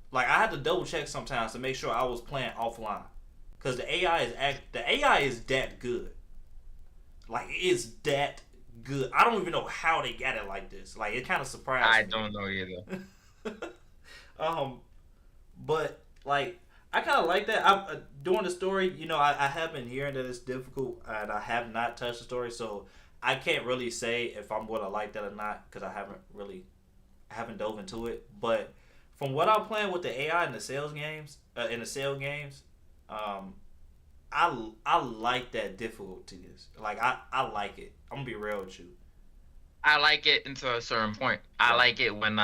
Like I had to double check sometimes to make sure I was playing offline, because the AI is that good. Like it's that good. I don't even know how they got it like this. Like it kind of surprised me. I don't know either. But like I kind of like that. I'm doing the story. I have been hearing that it's difficult, and I have not touched the story, so I can't really say if I'm going to like that or not because I haven't dove into it. But from what I'm playing with the AI in the cell games, I like that difficulty. Like I like it. I'm gonna be real with you. I like it until a certain point. I like it when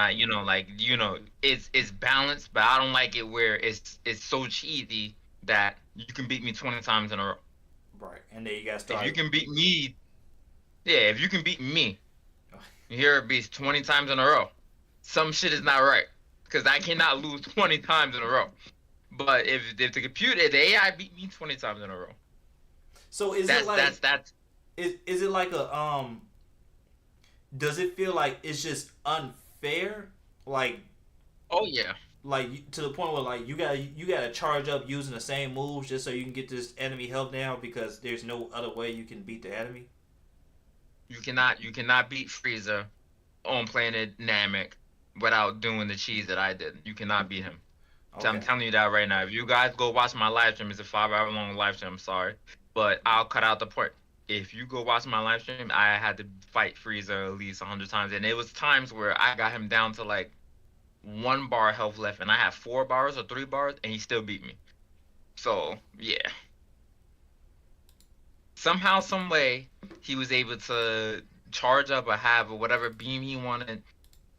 it's balanced, but I don't like it where it's so cheesy that you can beat me 20 times in a row. Right, and then you got to start. If you can beat me, here it beats 20 times in a row. Some shit is not right because I cannot lose 20 times in a row. But if the AI beat me 20 times in a row. So is it like a does it feel like it's just unfair? Like, oh yeah, like to the point where like you gotta charge up using the same moves just so you can get this enemy health down because there's no other way you can beat the enemy. You cannot beat Frieza on planet Namek without doing the cheese that I did. You cannot beat him. Okay. I'm telling you that right now. If you guys go watch my live stream, it's a 5-hour long live stream. I'm sorry, but I'll cut out the part. If you go watch my live stream, I had to fight Frieza at least 100 times, and it was times where I got him down to like 1 bar health left, and I had 4 bars or 3 bars, and he still beat me. So yeah, somehow, some way, he was able to charge up or have whatever beam he wanted,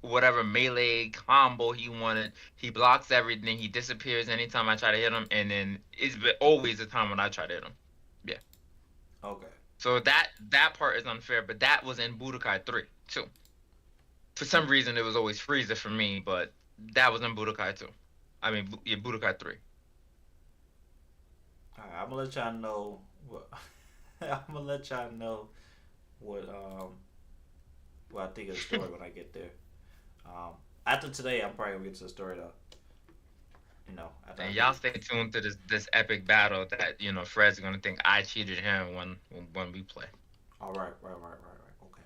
whatever melee combo he wanted. He blocks everything. He disappears anytime I try to hit him, and then it's always the time when I try to hit him. Yeah. Okay. So that part is unfair, but that was in Budokai 3 too. For some reason, it was always Frieza for me, but that was in Budokai 2. I mean, yeah, Budokai 3. Alright, I'm gonna let y'all know what. I'm gonna let y'all know what what I think of the story when I get there. After today, I'm probably gonna get to the story though. You know, after I And get y'all stay tuned to this epic battle that Fred's gonna think I cheated him when we play. All right, right. Okay.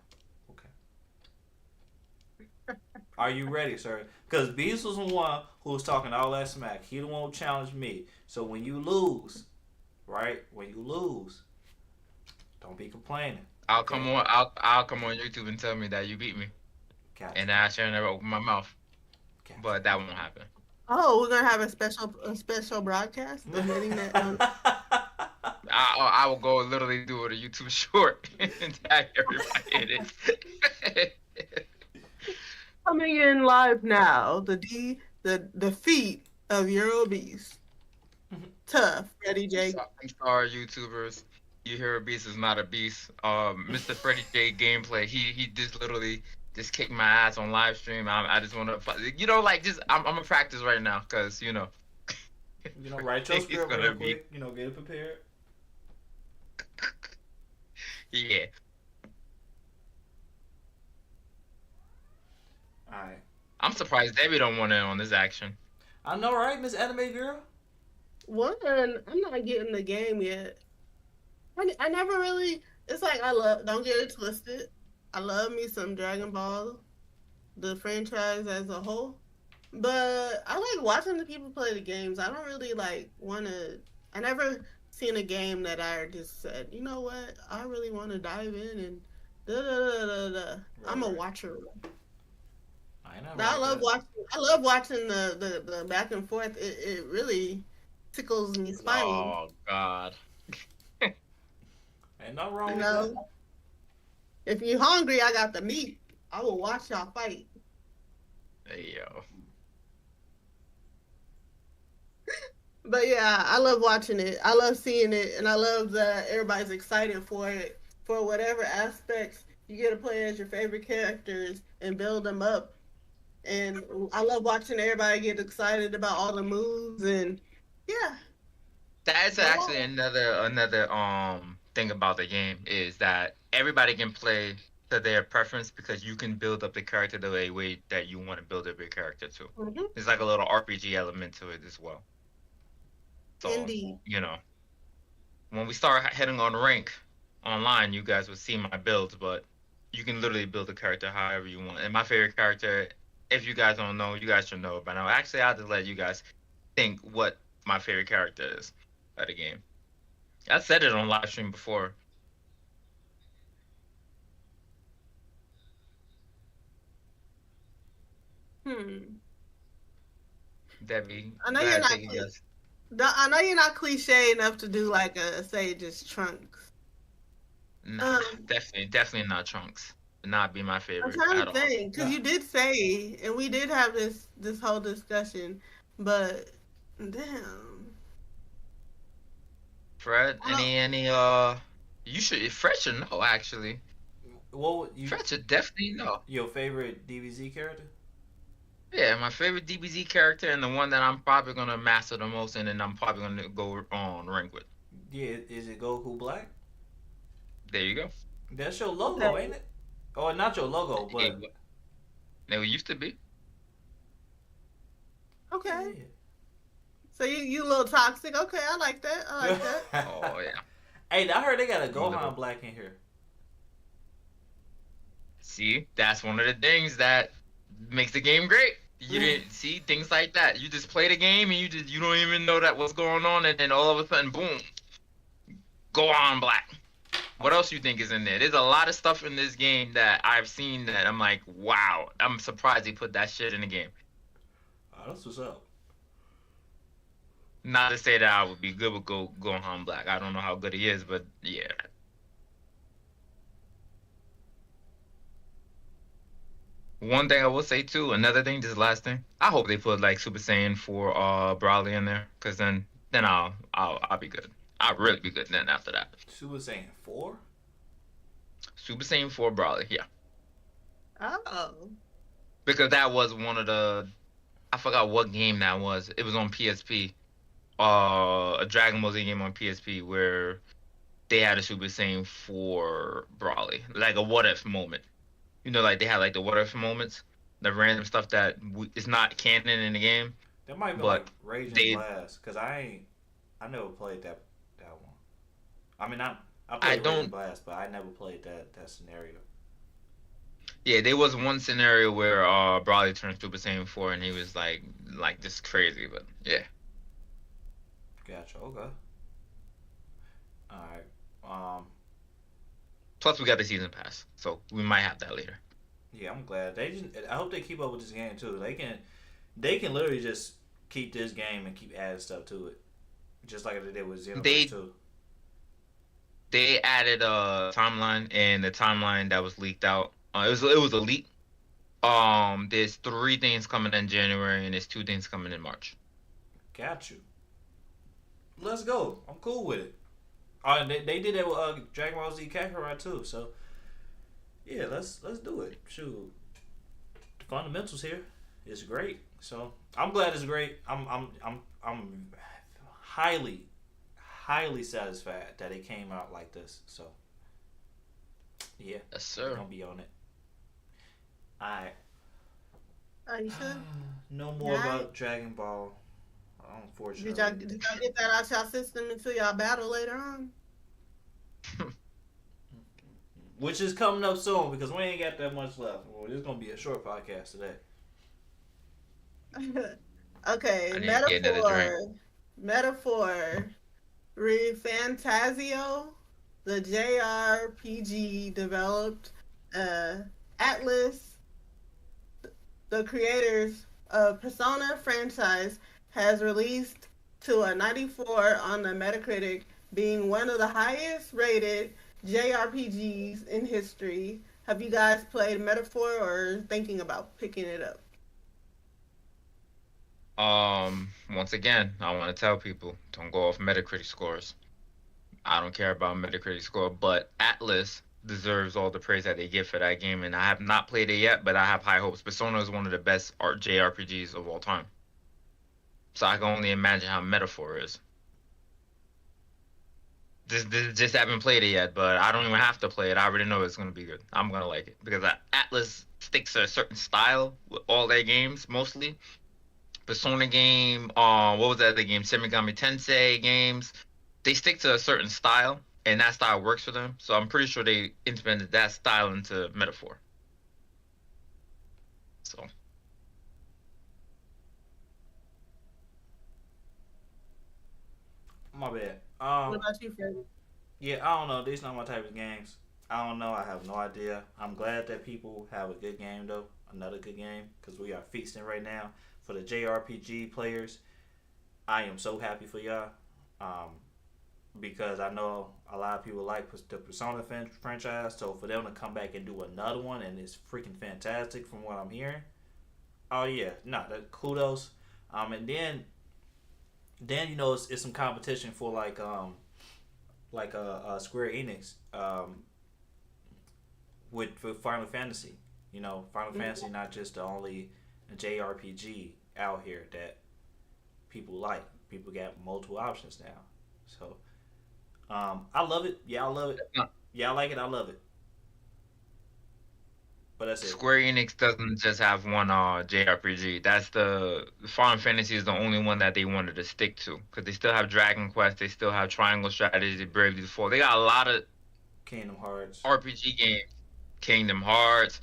Are you ready, sir? Because Beast was the one who was talking all that smack. He the one who challenged me. So when you lose, right? When you lose, don't be complaining. I'll Okay? come on. I'll come on YouTube and tell me that you beat me, Gotcha. and I should never open my mouth. Gotcha. But that won't happen. Oh, we're gonna have a special broadcast admitting that. I will go literally do it a YouTube short and tag everybody in it. Coming in live now, the defeat of Euro Beast. Tough, Freddie J. I'm sorry, YouTubers. You hear a beast is not a beast. Mr. Freddie J gameplay. He just literally just kicked my ass on live stream. I just want to, I'm gonna practice right now, cause write your he's script gonna real be- quick. Get it prepared. Yeah. All right. I'm surprised Debbie don't want in on this action. I know, right, Miss Anime Girl? One, I'm not getting the game yet. I never really. It's like Don't get it twisted. I love me some Dragon Ball, the franchise as a whole. But I like watching the people play the games. I don't really want to. I never seen a game that I just said, you know what, I really want to dive in and da da da da da. I'm a watcher. I love watching. I love watching the back and forth. It really tickles me spine. Oh God. Ain't nothing wrong You with know, that. if you're hungry, I got the meat. I will watch y'all fight. Hey yo. But yeah, I love watching it. I love seeing it, and I love that everybody's excited for it. For whatever aspects you get to play as your favorite characters and build them up. And I love watching everybody get excited about all the moves and yeah. That's actually another thing about the game is that everybody can play to their preference because you can build up the character the way that you want to build up your character too. Mm-hmm. There's like a little RPG element to it as well. So, Indeed. When we start heading on rank online, you guys will see my builds, but you can literally build a character however you want. And my favorite character, if you guys don't know, you guys should know by now. Actually, I'll just let you guys think what my favorite character is of the game. I said it on live stream before. Debbie, I know go you're ahead, not. take it, yes. I know you're not cliche enough to do say just Trunks. Nah, definitely not Trunks. Would not be my I'm favorite trying at to all. think because you did say, and we did have this whole discussion, but damn. Fred, Fred should know actually. Fred should definitely know. Your favorite DBZ character? Yeah, my favorite DBZ character and the one that I'm probably gonna master the most and then I'm probably gonna go on rank with. Yeah, is it Goku Black? There you go. That's your logo, ain't it? Or not your logo, but it used to be. Okay. Yeah. So you a little toxic. Okay, I like that. Oh yeah. Hey, I heard they got a Gohan Black in here. See, that's one of the things that makes the game great. You didn't see things like that. You just play the game and you don't even know that what's going on, and then all of a sudden, boom, Gohan Black. What else you think is in there? There's a lot of stuff in this game that I've seen that I'm like, wow. I'm surprised they put that shit in the game. Oh, that's what's up. Not to say that I would be good with Gohan Black. I don't know how good he is, but yeah. One thing I will say too, another thing, this last thing, I hope they put like Super Saiyan for Broly in there, cause then I'll be good. I'll really be good then after that. Super Saiyan 4? Super Saiyan 4 Brawler, yeah. Oh. Because that was one of the, I forgot what game that was. It was on PSP. A Dragon Ball Z game on PSP where they had a Super Saiyan 4 Brawly, like a what if moment. You know, like they had like the what if moments, the random stuff that is not canon in the game, That might be like but Raging they, Blast, cause I never played that one. I mean, I I played Raging don't, Blast, but I never played that scenario. yeah, there was one scenario where Brawly turned Super Saiyan 4 and he was like just crazy, but yeah. Gotcha. Okay. All right. Plus we got the season pass, so we might have that later. Yeah, I'm glad they just. I hope they keep up with this game too. They can literally just keep this game and keep adding stuff to it, just like they did with Xenoverse They 2. they added a timeline, and the timeline that was leaked out. It was a leak. There's 3 things coming in January, and there's 2 things coming in March. Got you. Let's go. I'm cool with it. And they did that with Dragon Ball Z Kakarot too. So yeah, let's do it. Shoot, the fundamentals here is great. So I'm glad it's great. I'm highly satisfied that it came out like this. So yeah, Yes, we're sir. gonna be on it. Alright. Are you sure? No more Yeah. about Dragon Ball. Unfortunately. Did y'all get that out y'all system until y'all battle later on? Which is coming up soon because we ain't got that much left. Well, this is gonna be a short podcast today. Okay, I need to get another drink. Metaphor. ReFantazio, the JRPG developed Atlas, the creators of Persona franchise, has released to a 94 on the Metacritic, being one of the highest rated JRPGs in history. Have you guys played Metaphor or thinking about picking it up? Once again, I want to tell people don't go off Metacritic scores. I don't care about Metacritic score, but Atlas deserves all the praise that they get for that game, and I have not played it yet, but I have high hopes. Persona is one of the best JRPGs of all time, so I can only imagine how Metaphor is. Just haven't played it yet, but I don't even have to play it. I already know it's gonna be good. I'm gonna like it because Atlas sticks to a certain style with all their games mostly. Persona game, what was that other game? Shin Megami Tensei games. They stick to a certain style, and that style works for them. So I'm pretty sure they implemented that style into Metaphor. So My bad. What about you, Freddie? Yeah, I don't know. These not my type of games. I don't know. I have no idea. I'm glad that people have a good game though. Another good game because we are feasting right now for the JRPG players. I am so happy for y'all. Um, because I know a lot of people like the Persona franchise. So for them to come back and do another one and it's freaking fantastic from what I'm hearing. Oh yeah, kudos. And then it's some competition for Square Enix with Final Fantasy. Final Fantasy not just the only JRPG out here that people like. People got multiple options now. So I love it. Yeah, I love it. Yeah, I like it. I love it. But that's it. Square Enix doesn't just have one JRPG. That's the Final Fantasy is the only one that they wanted to stick to because they still have Dragon Quest, they still have Triangle Strategy, Bravely Default. They got a lot of Kingdom Hearts RPG games. Kingdom Hearts.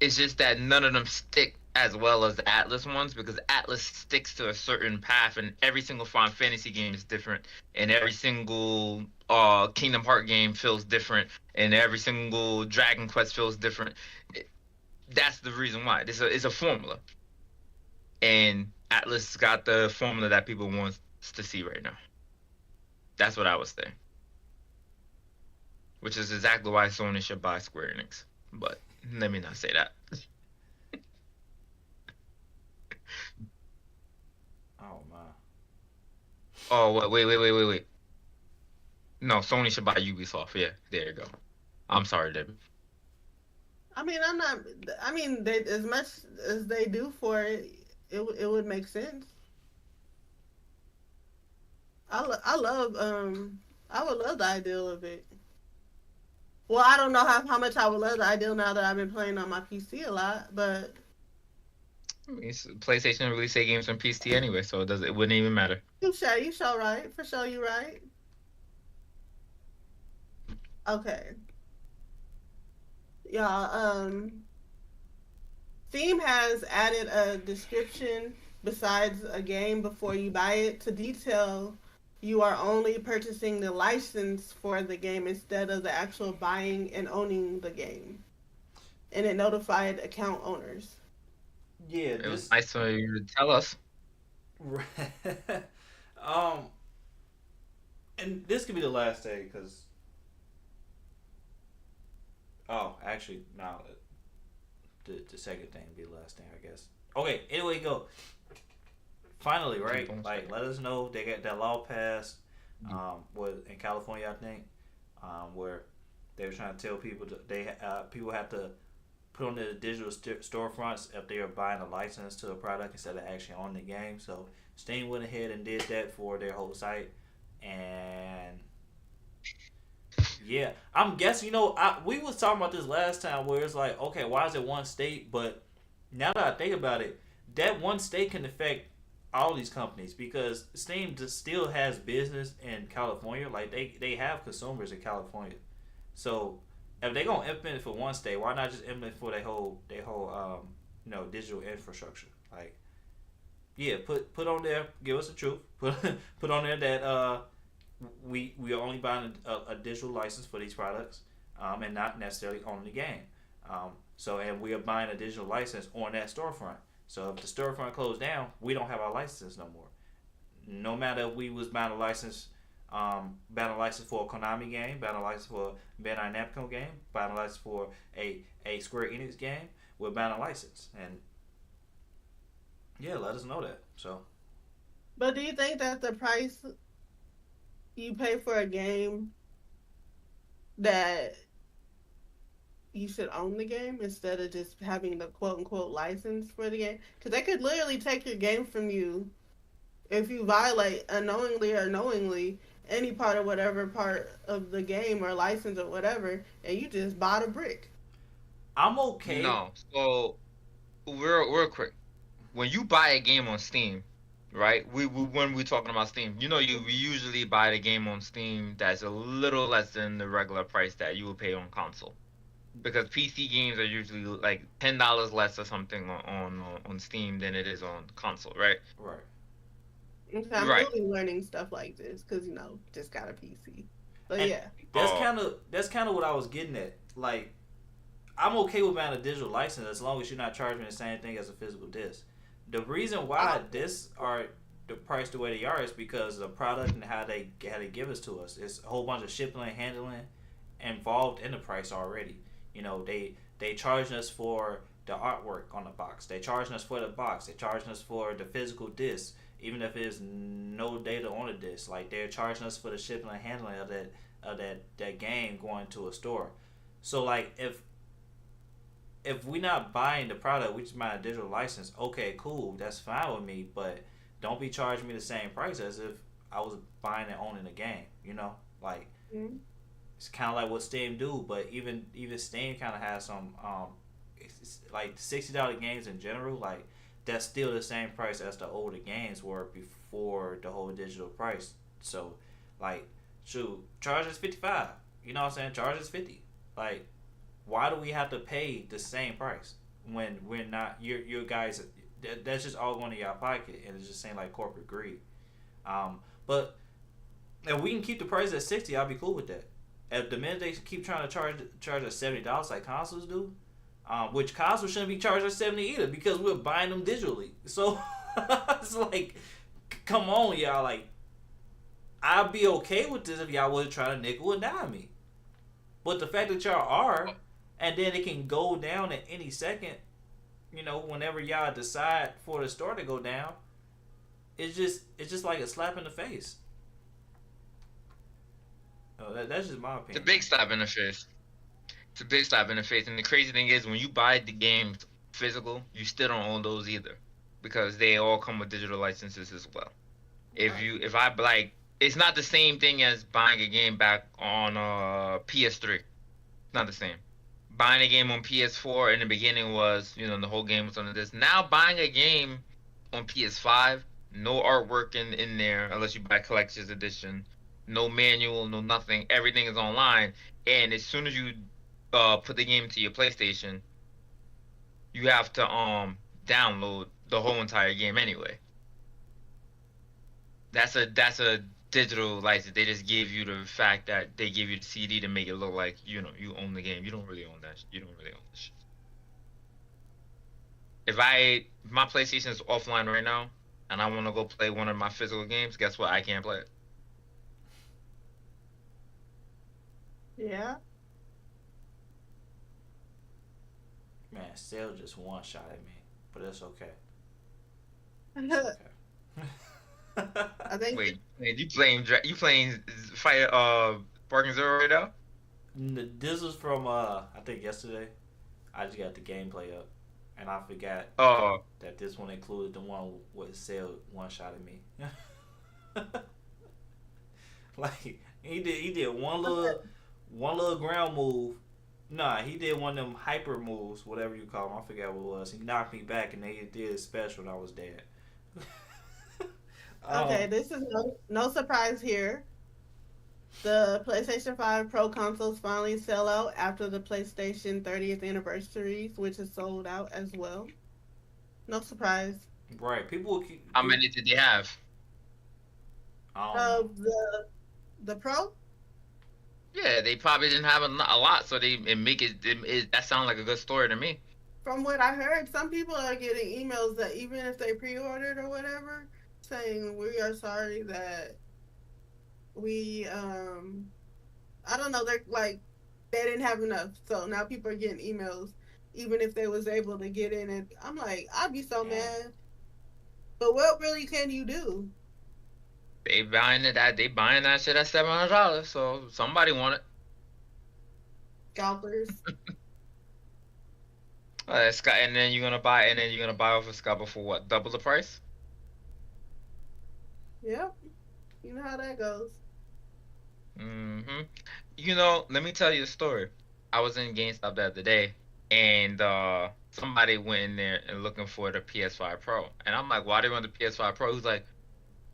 It's just that none of them stick as well as the Atlas ones because Atlas sticks to a certain path, and every single Final Fantasy game is different, and every single Kingdom Heart game feels different, and every single Dragon Quest feels different. That's the reason why. It's a formula, and Atlas got the formula that people want to see right now. That's what I was saying, which is exactly why Sony should buy Square Enix. But let me not say that. Oh my. Oh, wait. No, Sony should buy Ubisoft. Yeah, there you go. I'm sorry, Debbie. I mean, I'm not. I mean, they, as much as they do for it, it would make sense. I love I would love the ideal of it. Well, I don't know how much I would love the ideal now that I've been playing on my PC a lot, but I mean, PlayStation release their games on PC anyway, so it wouldn't even matter. you sure right for sure you right. Okay, y'all. Steam has added a description besides a game before you buy it to detail you are only purchasing the license for the game instead of the actual buying and owning the game. And it notified account owners. Yeah, It was this. nice for you to tell us. um, and this could be the last day because. Oh, actually, no. The second thing would be the last thing, I guess. Okay. Anyway, go. Finally, right? Like, let us know they got that law passed. Was in California, I think, where they were trying to tell people people have to put on their digital storefronts if they are buying a license to a product instead of actually owning the game. So Steam went ahead and did that for their whole site, and yeah, I'm guessing. We was talking about this last time where it's like, okay, why is it one state? But now that I think about it, that one state can affect all these companies because Steam just still has business in California. Like they have consumers in California. So if they gonna implement it for one state, why not just implement it for their whole digital infrastructure? Like, yeah, put on there, give us the truth. Put on there that we are only buying a digital license for these products, and not necessarily owning the game. And we are buying a digital license on that storefront. So if the storefront closed down, we don't have our license no more. No matter if we was buying a license for a Konami game, buying a license for a Bandai Namco game, buying a license for a Square Enix game, we're buying a license. And yeah, let us know that. So But do you think that the price you pay for a game that you should own the game instead of just having the quote unquote license for the game? Because they could literally take your game from you if you violate unknowingly or knowingly any part of whatever part of the game or license or whatever, and you just bought a brick. I'm okay. No, so real quick. When you buy a game on Steam, right? We when we're talking about Steam, we usually buy the game on Steam that's a little less than the regular price that you would pay on console, because PC games are usually like $10 less or something on Steam than it is on console, right? Right. Okay, I'm Right. really learning stuff like this because just got a PC. But And yeah, Oh, that's kind of what I was getting at. Like, I'm okay with buying a digital license as long as you're not charging me the same thing as a physical disc. The reason why this are the price the way they are is because of the product and how they give us to us. It's a whole bunch of shipping and handling involved in the price already. They charging us for the artwork on the box. They charging us for the box. They charging us for the physical disc, even if there's no data on the disc. Like, they're charging us for the shipping and handling of that game going to a store. So like, if we're not buying the product, we just buy a digital license. Okay, cool, that's fine with me. But don't be charging me the same price as if I was buying and owning the game. Like, mm-hmm. it's kind of like what Steam do. But even Steam kind of has some it's like $60 games in general. Like, that's still the same price as the older games were before the whole digital price. So like, shoot, charge us 55. You know what I'm saying? Charge us 50. Like, why do we have to pay the same price when we're not your guys? That's just all going to your pocket, and it's just saying like corporate greed. But if we can keep the price at 60, I'll be cool with that. If the minute they keep trying to charge us $70 like consoles do, which consoles shouldn't be charged us 70 either because we're buying them digitally. So it's like, come on, y'all. Like, I'd be okay with this if y'all wasn't trying to nickel and dime me. But the fact that y'all are, and then it can go down at any second, whenever y'all decide for the store to go down, it's just like a slap in the face. Oh, that's just my it's a opinion. big slap in the face. It's a big slap in the face. And the crazy thing is, when you buy the games physical, you still don't own those either, because they all come with digital licenses as well. Right. If I like, it's not the same thing as buying a game back on PS3. It's not the same. Buying a game on PS4 in the beginning was, the whole game was on this. Now buying a game on PS5, no artwork in there unless you buy collector's edition, no manual, no nothing. Everything is online, and as soon as you put the game into your PlayStation, you have to download the whole entire game anyway. That's a digital license. They just give you the fact that they give you the CD to make it look like you own the game. You don't really own that. You don't really own the shit. If my PlayStation is offline right now and I want to go play one of my physical games, guess what? I can't play it. Yeah. Man, Sale just one shot at me, but it's okay. I think Wait, you playing Fire Sparking Zero right now? This was from I think yesterday. I just got the gameplay up, and I forgot Oh, that this one included the one with Sale one shot at me. Like he did one little ground move. Nah, he did one of them hyper moves, whatever you call them. I forgot what it was. He knocked me back, and they did a special, and I was dead. okay, this is no surprise here. The PlayStation 5 Pro consoles finally sell out after the PlayStation 30th anniversary, which is sold out as well. No surprise. Right, people will keep. how many did they have? I don't know. The Pro? Yeah, they probably didn't have a lot, so it make that sound like a good story to me. From what I heard, some people are getting emails that even if they pre-ordered or whatever, saying we are sorry that we I don't know, they're like they didn't have enough. So now people are getting emails even if they was able to get in, and I'm like, I'd be so mad. But what really can you do? They buying that shit at $700, so somebody want it. Scalpers. And then you're gonna buy off of Scalper for what? Double the price? Yep. You know how that goes. Let me tell you a story. I was in GameStop the other day, and somebody went in there and looking for the PS5 Pro, and I'm like, why do you want the PS5 Pro? He's like,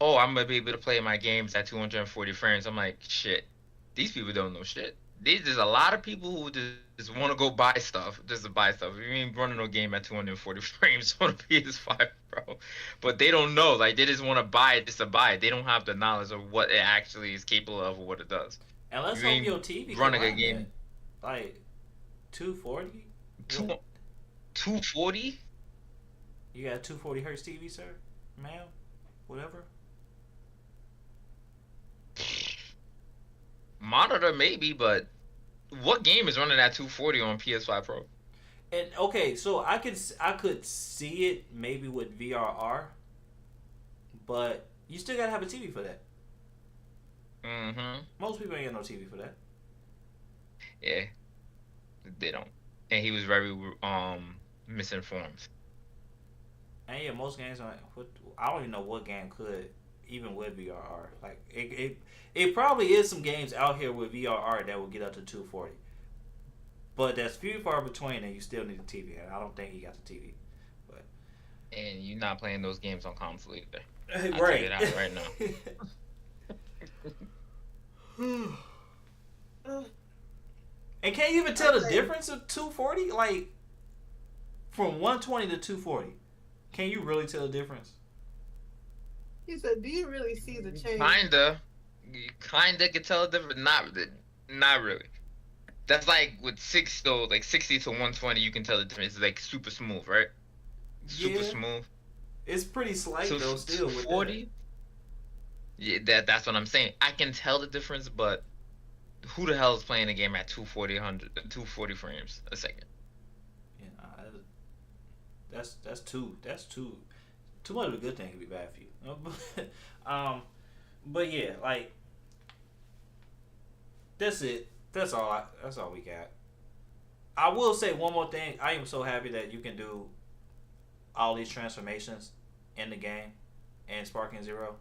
oh, I'm gonna be able to play my games at 240 frames. I'm like, shit, these people don't know shit. There's a lot of people who just want to go buy stuff, just to buy stuff. You ain't running no game at 240 frames on a PS5 Pro, but they don't know. Like, they just want to buy it just to buy it. They don't have the knowledge of what it actually is capable of or what it does. And let's You hope ain't your TV running a can game. run that. Like 240. 240? You got a 240 hertz TV, sir, ma'am, whatever. Monitor maybe, but what game is running at 240 on PS5 Pro? And okay, so I could see it maybe with VRR, but you still gotta have a TV for that. Most people ain't got no TV for that. Yeah, they don't. And he was very misinformed. And yeah, most games I don't even know what game could even with VRR. Like it probably is some games out here with VRR that will get up to 240. But that's few far between, and you still need a TV. And I don't think he got the TV. But and you're not playing those games on console either. right, I'll tell you that right now. And can't you even tell the difference of 240? Like from 120 to 240, can you really tell the difference? He said, "Do you really see the change?" You kinda can tell the difference. Not really. That's like with 60 to 120, you can tell the difference. It's like super smooth, right? Super smooth. It's pretty slight though, still. 40. Yeah, that's what I'm saying. I can tell the difference, but who the hell is playing a game at 240 frames a second? Yeah, that's too much of a good thing to be bad for you. But yeah, like that's it. That's all we got. I will say one more thing. I am so happy that you can do all these transformations in the game and Sparking Zero.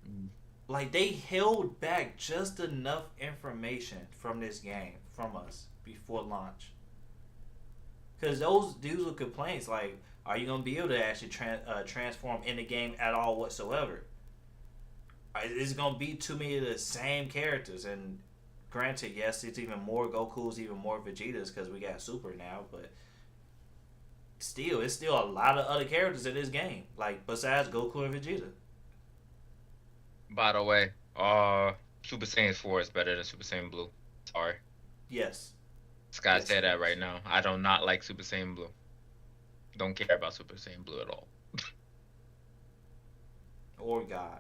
Mm. Like they held back just enough information from this game from us before launch. Because these were complaints like, are you gonna be able to actually transform in the game at all whatsoever? Is it gonna be too many of the same characters? And granted, yes, it's even more Goku's, even more Vegeta's because we got Super now, but still, it's still a lot of other characters in this game, like besides Goku and Vegeta. By the way, Super Saiyan 4 is better than Super Saiyan Blue. Sorry. Yes. Just gotta Yes, say it that is. right now. I do not like Super Saiyan Blue. Don't care about Super Saiyan Blue at all. Or God.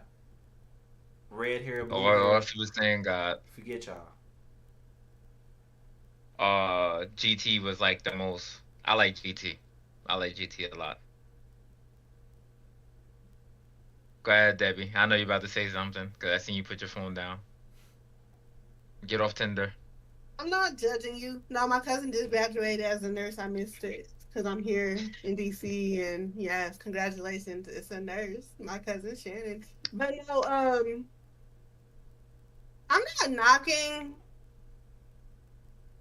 Red hair, blue Or hair. Super Saiyan God. Forget y'all. GT was like the most. I like GT. I like GT a lot. Go ahead, Debbie. I know you're about to say something because I seen you put your phone down. Get off Tinder. I'm not judging you. No, my cousin just graduated as a nurse. I missed it because I'm here in DC, and yes, congratulations, it's a nurse, my cousin Shannon. But no, I'm not knocking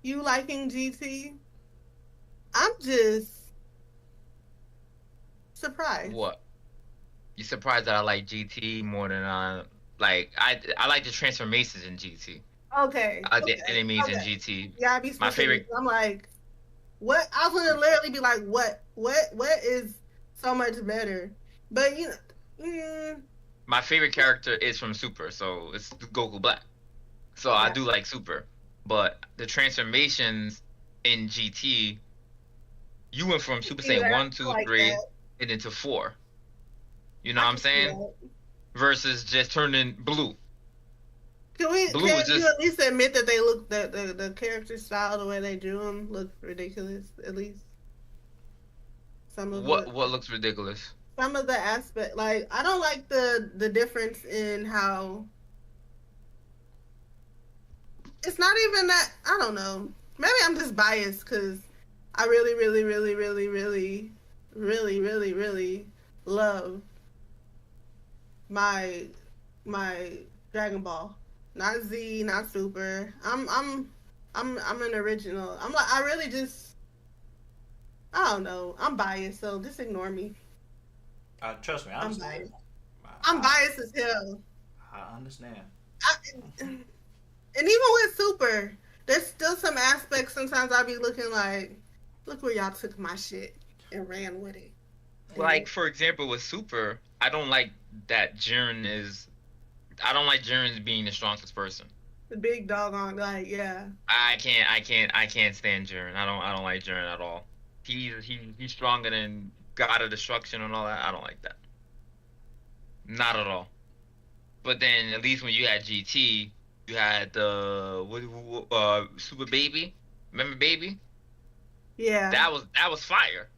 you liking GT. I'm just surprised. What? You surprised that I like GT more than like I like the transformations in GT. Okay. I like Okay. the enemies in Okay. GT. Yeah, I'd be My specific. favorite. I'm like, what? I was gonna literally be like, what is so much better? But you know, My favorite character is from Super, so it's Goku Black. So I yeah, do like Super, but the transformations in GT, you went from I can Super see Saiyan that. one, I two, like three, that. and into 4. You know I what I'm can see saying? that. Versus just turning blue. Blue Can is you just at least admit that they look the character style, the way they drew them, look ridiculous? At least some of the what looks ridiculous. aspect. Like I don't like the difference in how. It's not even that. I don't know. Maybe I'm just biased because I really, really, really, really, really, really, really, really love my my Dragon Ball. Not Z, not Super. I'm an original. I'm like I really just I don't know. I'm biased, so just ignore me. Trust me, I I'm understand. biased. I'm I, biased as hell. I understand. I, and even with Super, there's still some aspects sometimes I'll be looking like, look where y'all took my shit and ran with it. Like for example, with Super, I don't like that Jiren is. I don't like Jiren being the strongest person. The big dog on, like, yeah. I can't stand Jiren. I don't like Jiren at all. He's stronger than God of Destruction and all that. I don't like that. Not at all. But then at least when you had GT, you had the Super Baby. Remember Baby? Yeah. That was fire.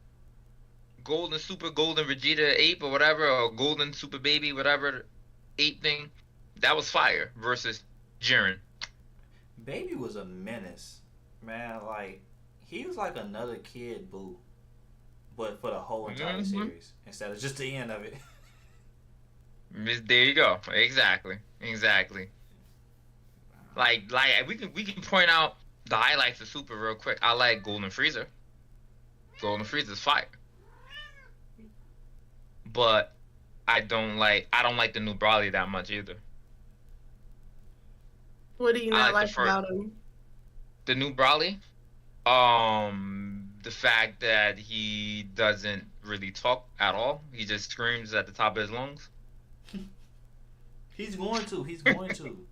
Golden Super Golden Vegeta Ape or whatever, or Golden Super Baby whatever ape thing. That was fire versus Jiren. Baby was a menace, man. Like he was like another Kid Buu, but for the whole entire series instead of just the end of it. There you go. Exactly. Like we can point out the highlights of Super real quick. I like Golden Freezer. Golden Freezer's fire. But I don't like the new Broly that much either. What do you I not like like about him? the new Broly. The fact that he doesn't really talk at all. He just screams at the top of his lungs. He's going to. He's going to.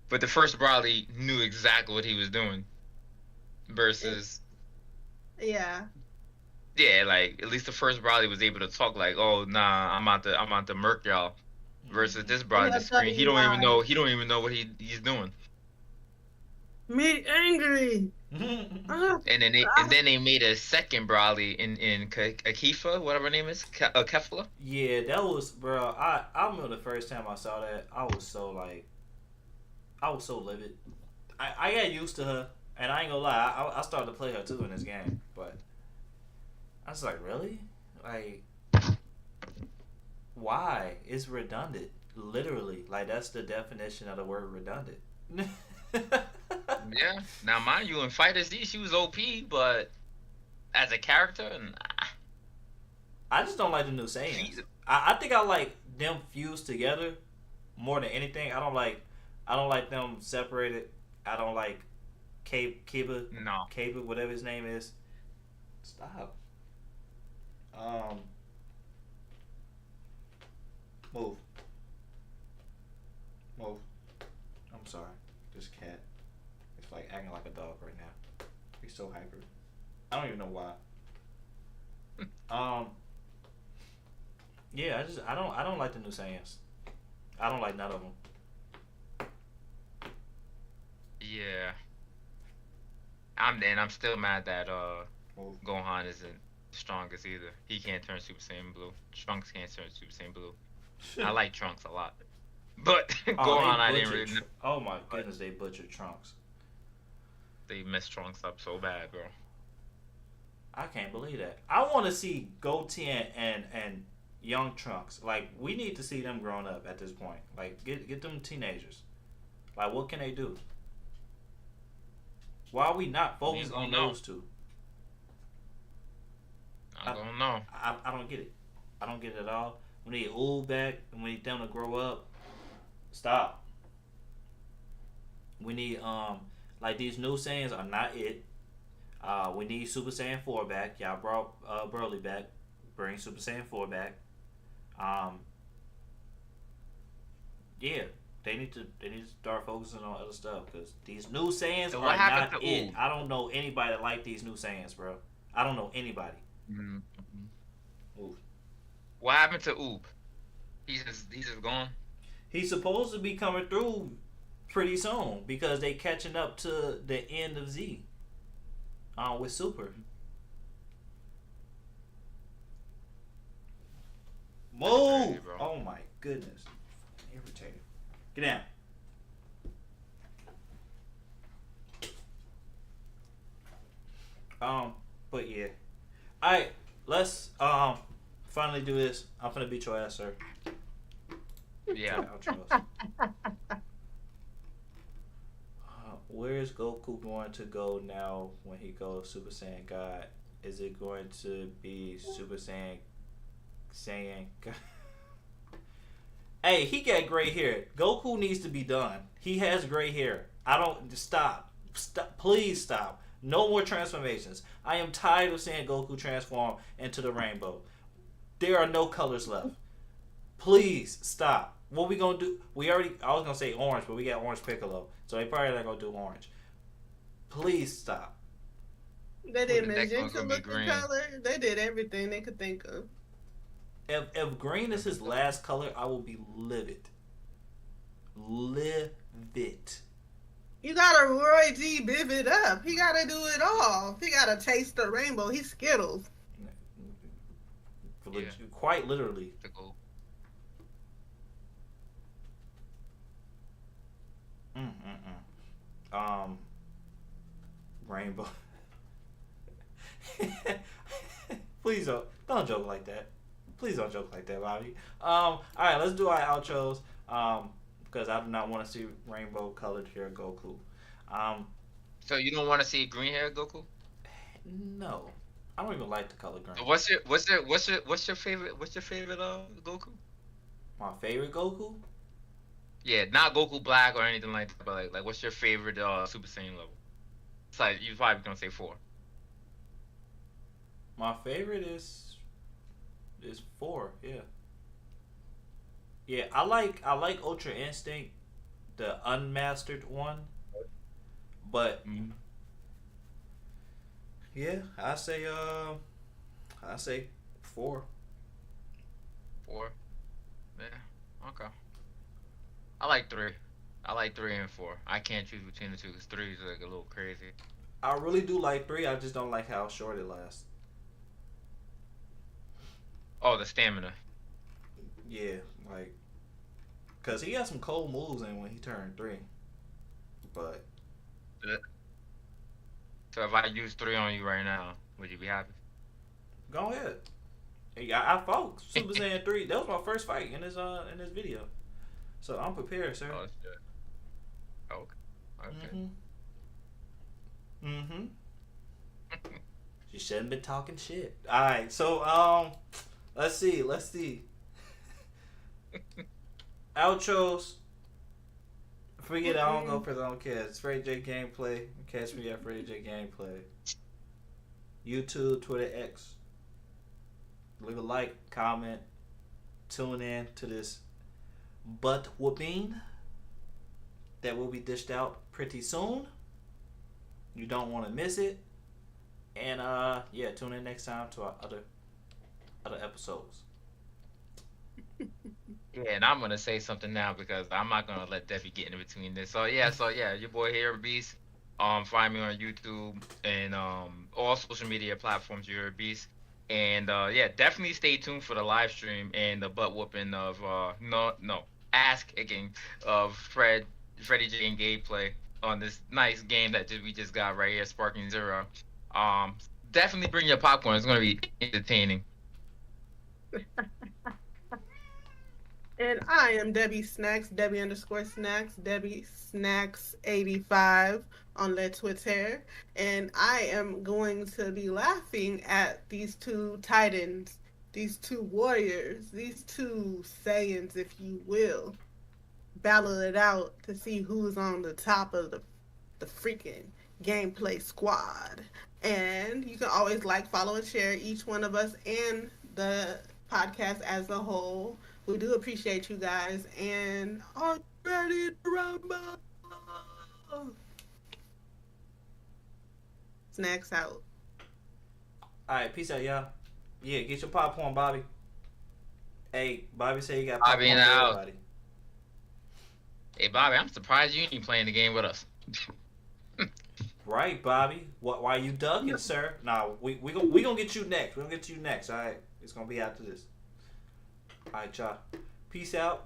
But the first Broly knew exactly what he was doing. Versus Yeah. yeah, like at least the first Broly was able to talk like, oh nah, I'm out to murk y'all. Versus this Broly Yeah, just scream. tell you why. He don't even know what he's doing. Me angry. And then they made a second Broly in Akifa, whatever her name is, Kefla. Yeah, that was, bro. I remember the first time I saw that, I was so livid. I got used to her, and I ain't gonna lie, I started to play her too in this game, but I was like, really? Like, why? It's redundant. Literally. Like, that's the definition of the word redundant. Yeah. Now, mind you, in Fighter Z, she was OP, but as a character, nah. I just don't like the new Saiyans. I think I like them fused together more than anything. I don't like them separated. I don't like No. Kiba, whatever his name is. Stop. Um, move, move. I'm sorry. This cat is like acting like a dog right now. He's so hyper. I don't even know why. Um, yeah, I don't like the new Saiyans. I don't like none of them. Yeah. I'm still mad that Move. Gohan isn't the strongest either. He can't turn Super Saiyan Blue. Trunks can't turn Super Saiyan Blue. I like Trunks a lot, but Gohan I didn't really know. Oh my goodness, they butchered Trunks. They messed Trunks up so bad, bro. I can't believe that. I want to see Goatee and young Trunks. Like, we need to see them growing up at this point. Like, get them teenagers. Like, what can they do? Why are we not focused on those two? I don't know. I don't get it. I don't get it at all. We need Oob back, and we need them to grow up. Stop. We need like these new Saiyans are not it. We need Super Saiyan 4 back. Y'all brought Broly back. Bring Super Saiyan 4 back. Yeah, they need to start focusing on other stuff because these new Saiyans So are what happened not to it. Oob? I don't know anybody that like these new Saiyans, bro. I don't know anybody. Mm-hmm. Ooh. What happened to Oob? He's just gone. He's supposed to be coming through pretty soon because they catching up to the end of Z. With Super. Move! Crazy, bro. Oh my goodness. Irritated. Get down. But yeah. Alright, let's finally do this. I'm finna beat your ass, sir. Yeah. Outros. Where is Goku going to go now when he goes Super Saiyan God? Is it going to be Super Saiyan God? Hey, he got gray hair. Goku needs to be done. He has gray hair. I don't stop. Stop. Please stop. No more transformations. I am tired of seeing Goku transform into the rainbow. There are no colors left. Please stop. What we gonna do? I was gonna say orange, but we got orange Piccolo, so they probably not gonna do orange. Please stop. They did The next one's magenta gonna be looking green. color. They did everything they could think of. If green is his last color, I will be livid. Livid. You gotta Roy G. Biv it up. He gotta do it all. He gotta taste the rainbow. He's Skittles. Yeah. Quite literally. To go. Rainbow. Please don't joke like that. Please don't joke like that, Bobby. All right, let's do our outros. Because I do not want to see rainbow colored hair Goku. So you don't want to see green hair Goku? No, I don't even like the color green. So what's your favorite Goku? My favorite Goku? Yeah, not Goku Black or anything like that, but like what's your favorite Super Saiyan level? It's like you're probably gonna say 4. My favorite is 4. Yeah. Yeah, I like Ultra Instinct, the unmastered one, but yeah, I say 4. 4. Yeah. Okay. I like 3. I like 3 and 4. I can't choose between the two because 3 is like a little crazy. I really do like 3. I just don't like how short it lasts. Oh, the stamina. Yeah, like, cause he had some cold moves in when he turned 3, but So if I use 3 on you right now, would you be happy? Go ahead. Hey, I fought Super Saiyan 3. That was my first fight in this video. So I'm prepared, sir. Oh shit. Okay. Okay. Mm-hmm. She shouldn't been talking shit. Alright, so let's see. Outros. Forget it, I don't go because I don't care. It's Freddie J Gameplay. Catch me at Freddie J Gameplay. YouTube, Twitter, X. Leave a like, comment, tune in to this butt whooping that will be dished out pretty soon. You don't want to miss it. And yeah, tune in next time to our other episodes. Yeah, and I'm gonna say something now because I'm not gonna let Debbie get in between this. So yeah, your boy here, Beast. Find me on YouTube and all social media platforms, you're a Beast. And yeah, definitely stay tuned for the live stream and the butt whooping of ass kicking of Freddie J and gameplay on this nice game that we just got right here, Sparking Zero. Definitely bring your popcorn. It's gonna be entertaining. And I am Debbie Snacks, Debbie_Snacks, Debbie Snacks 85 on Le Twitter. And I am going to be laughing at these two titans, these two warriors, these two Saiyans, if you will, battle it out to see who's on the top of the freaking gameplay squad. And you can always like, follow, and share each one of us and the podcast as a whole. We do appreciate you guys, and are ready to rumble. Snacks out. Alright, peace out, y'all. Yeah, get your popcorn, Bobby. Hey, Bobby say you got Bobby popcorn in the for house. everybody. Hey Bobby, I'm surprised you ain't playing the game with us. Right, Bobby. Why you ducking, sir? Nah, we gonna get you next. We're gonna get you next, alright? It's gonna be after this. Alright, y'all. Peace out.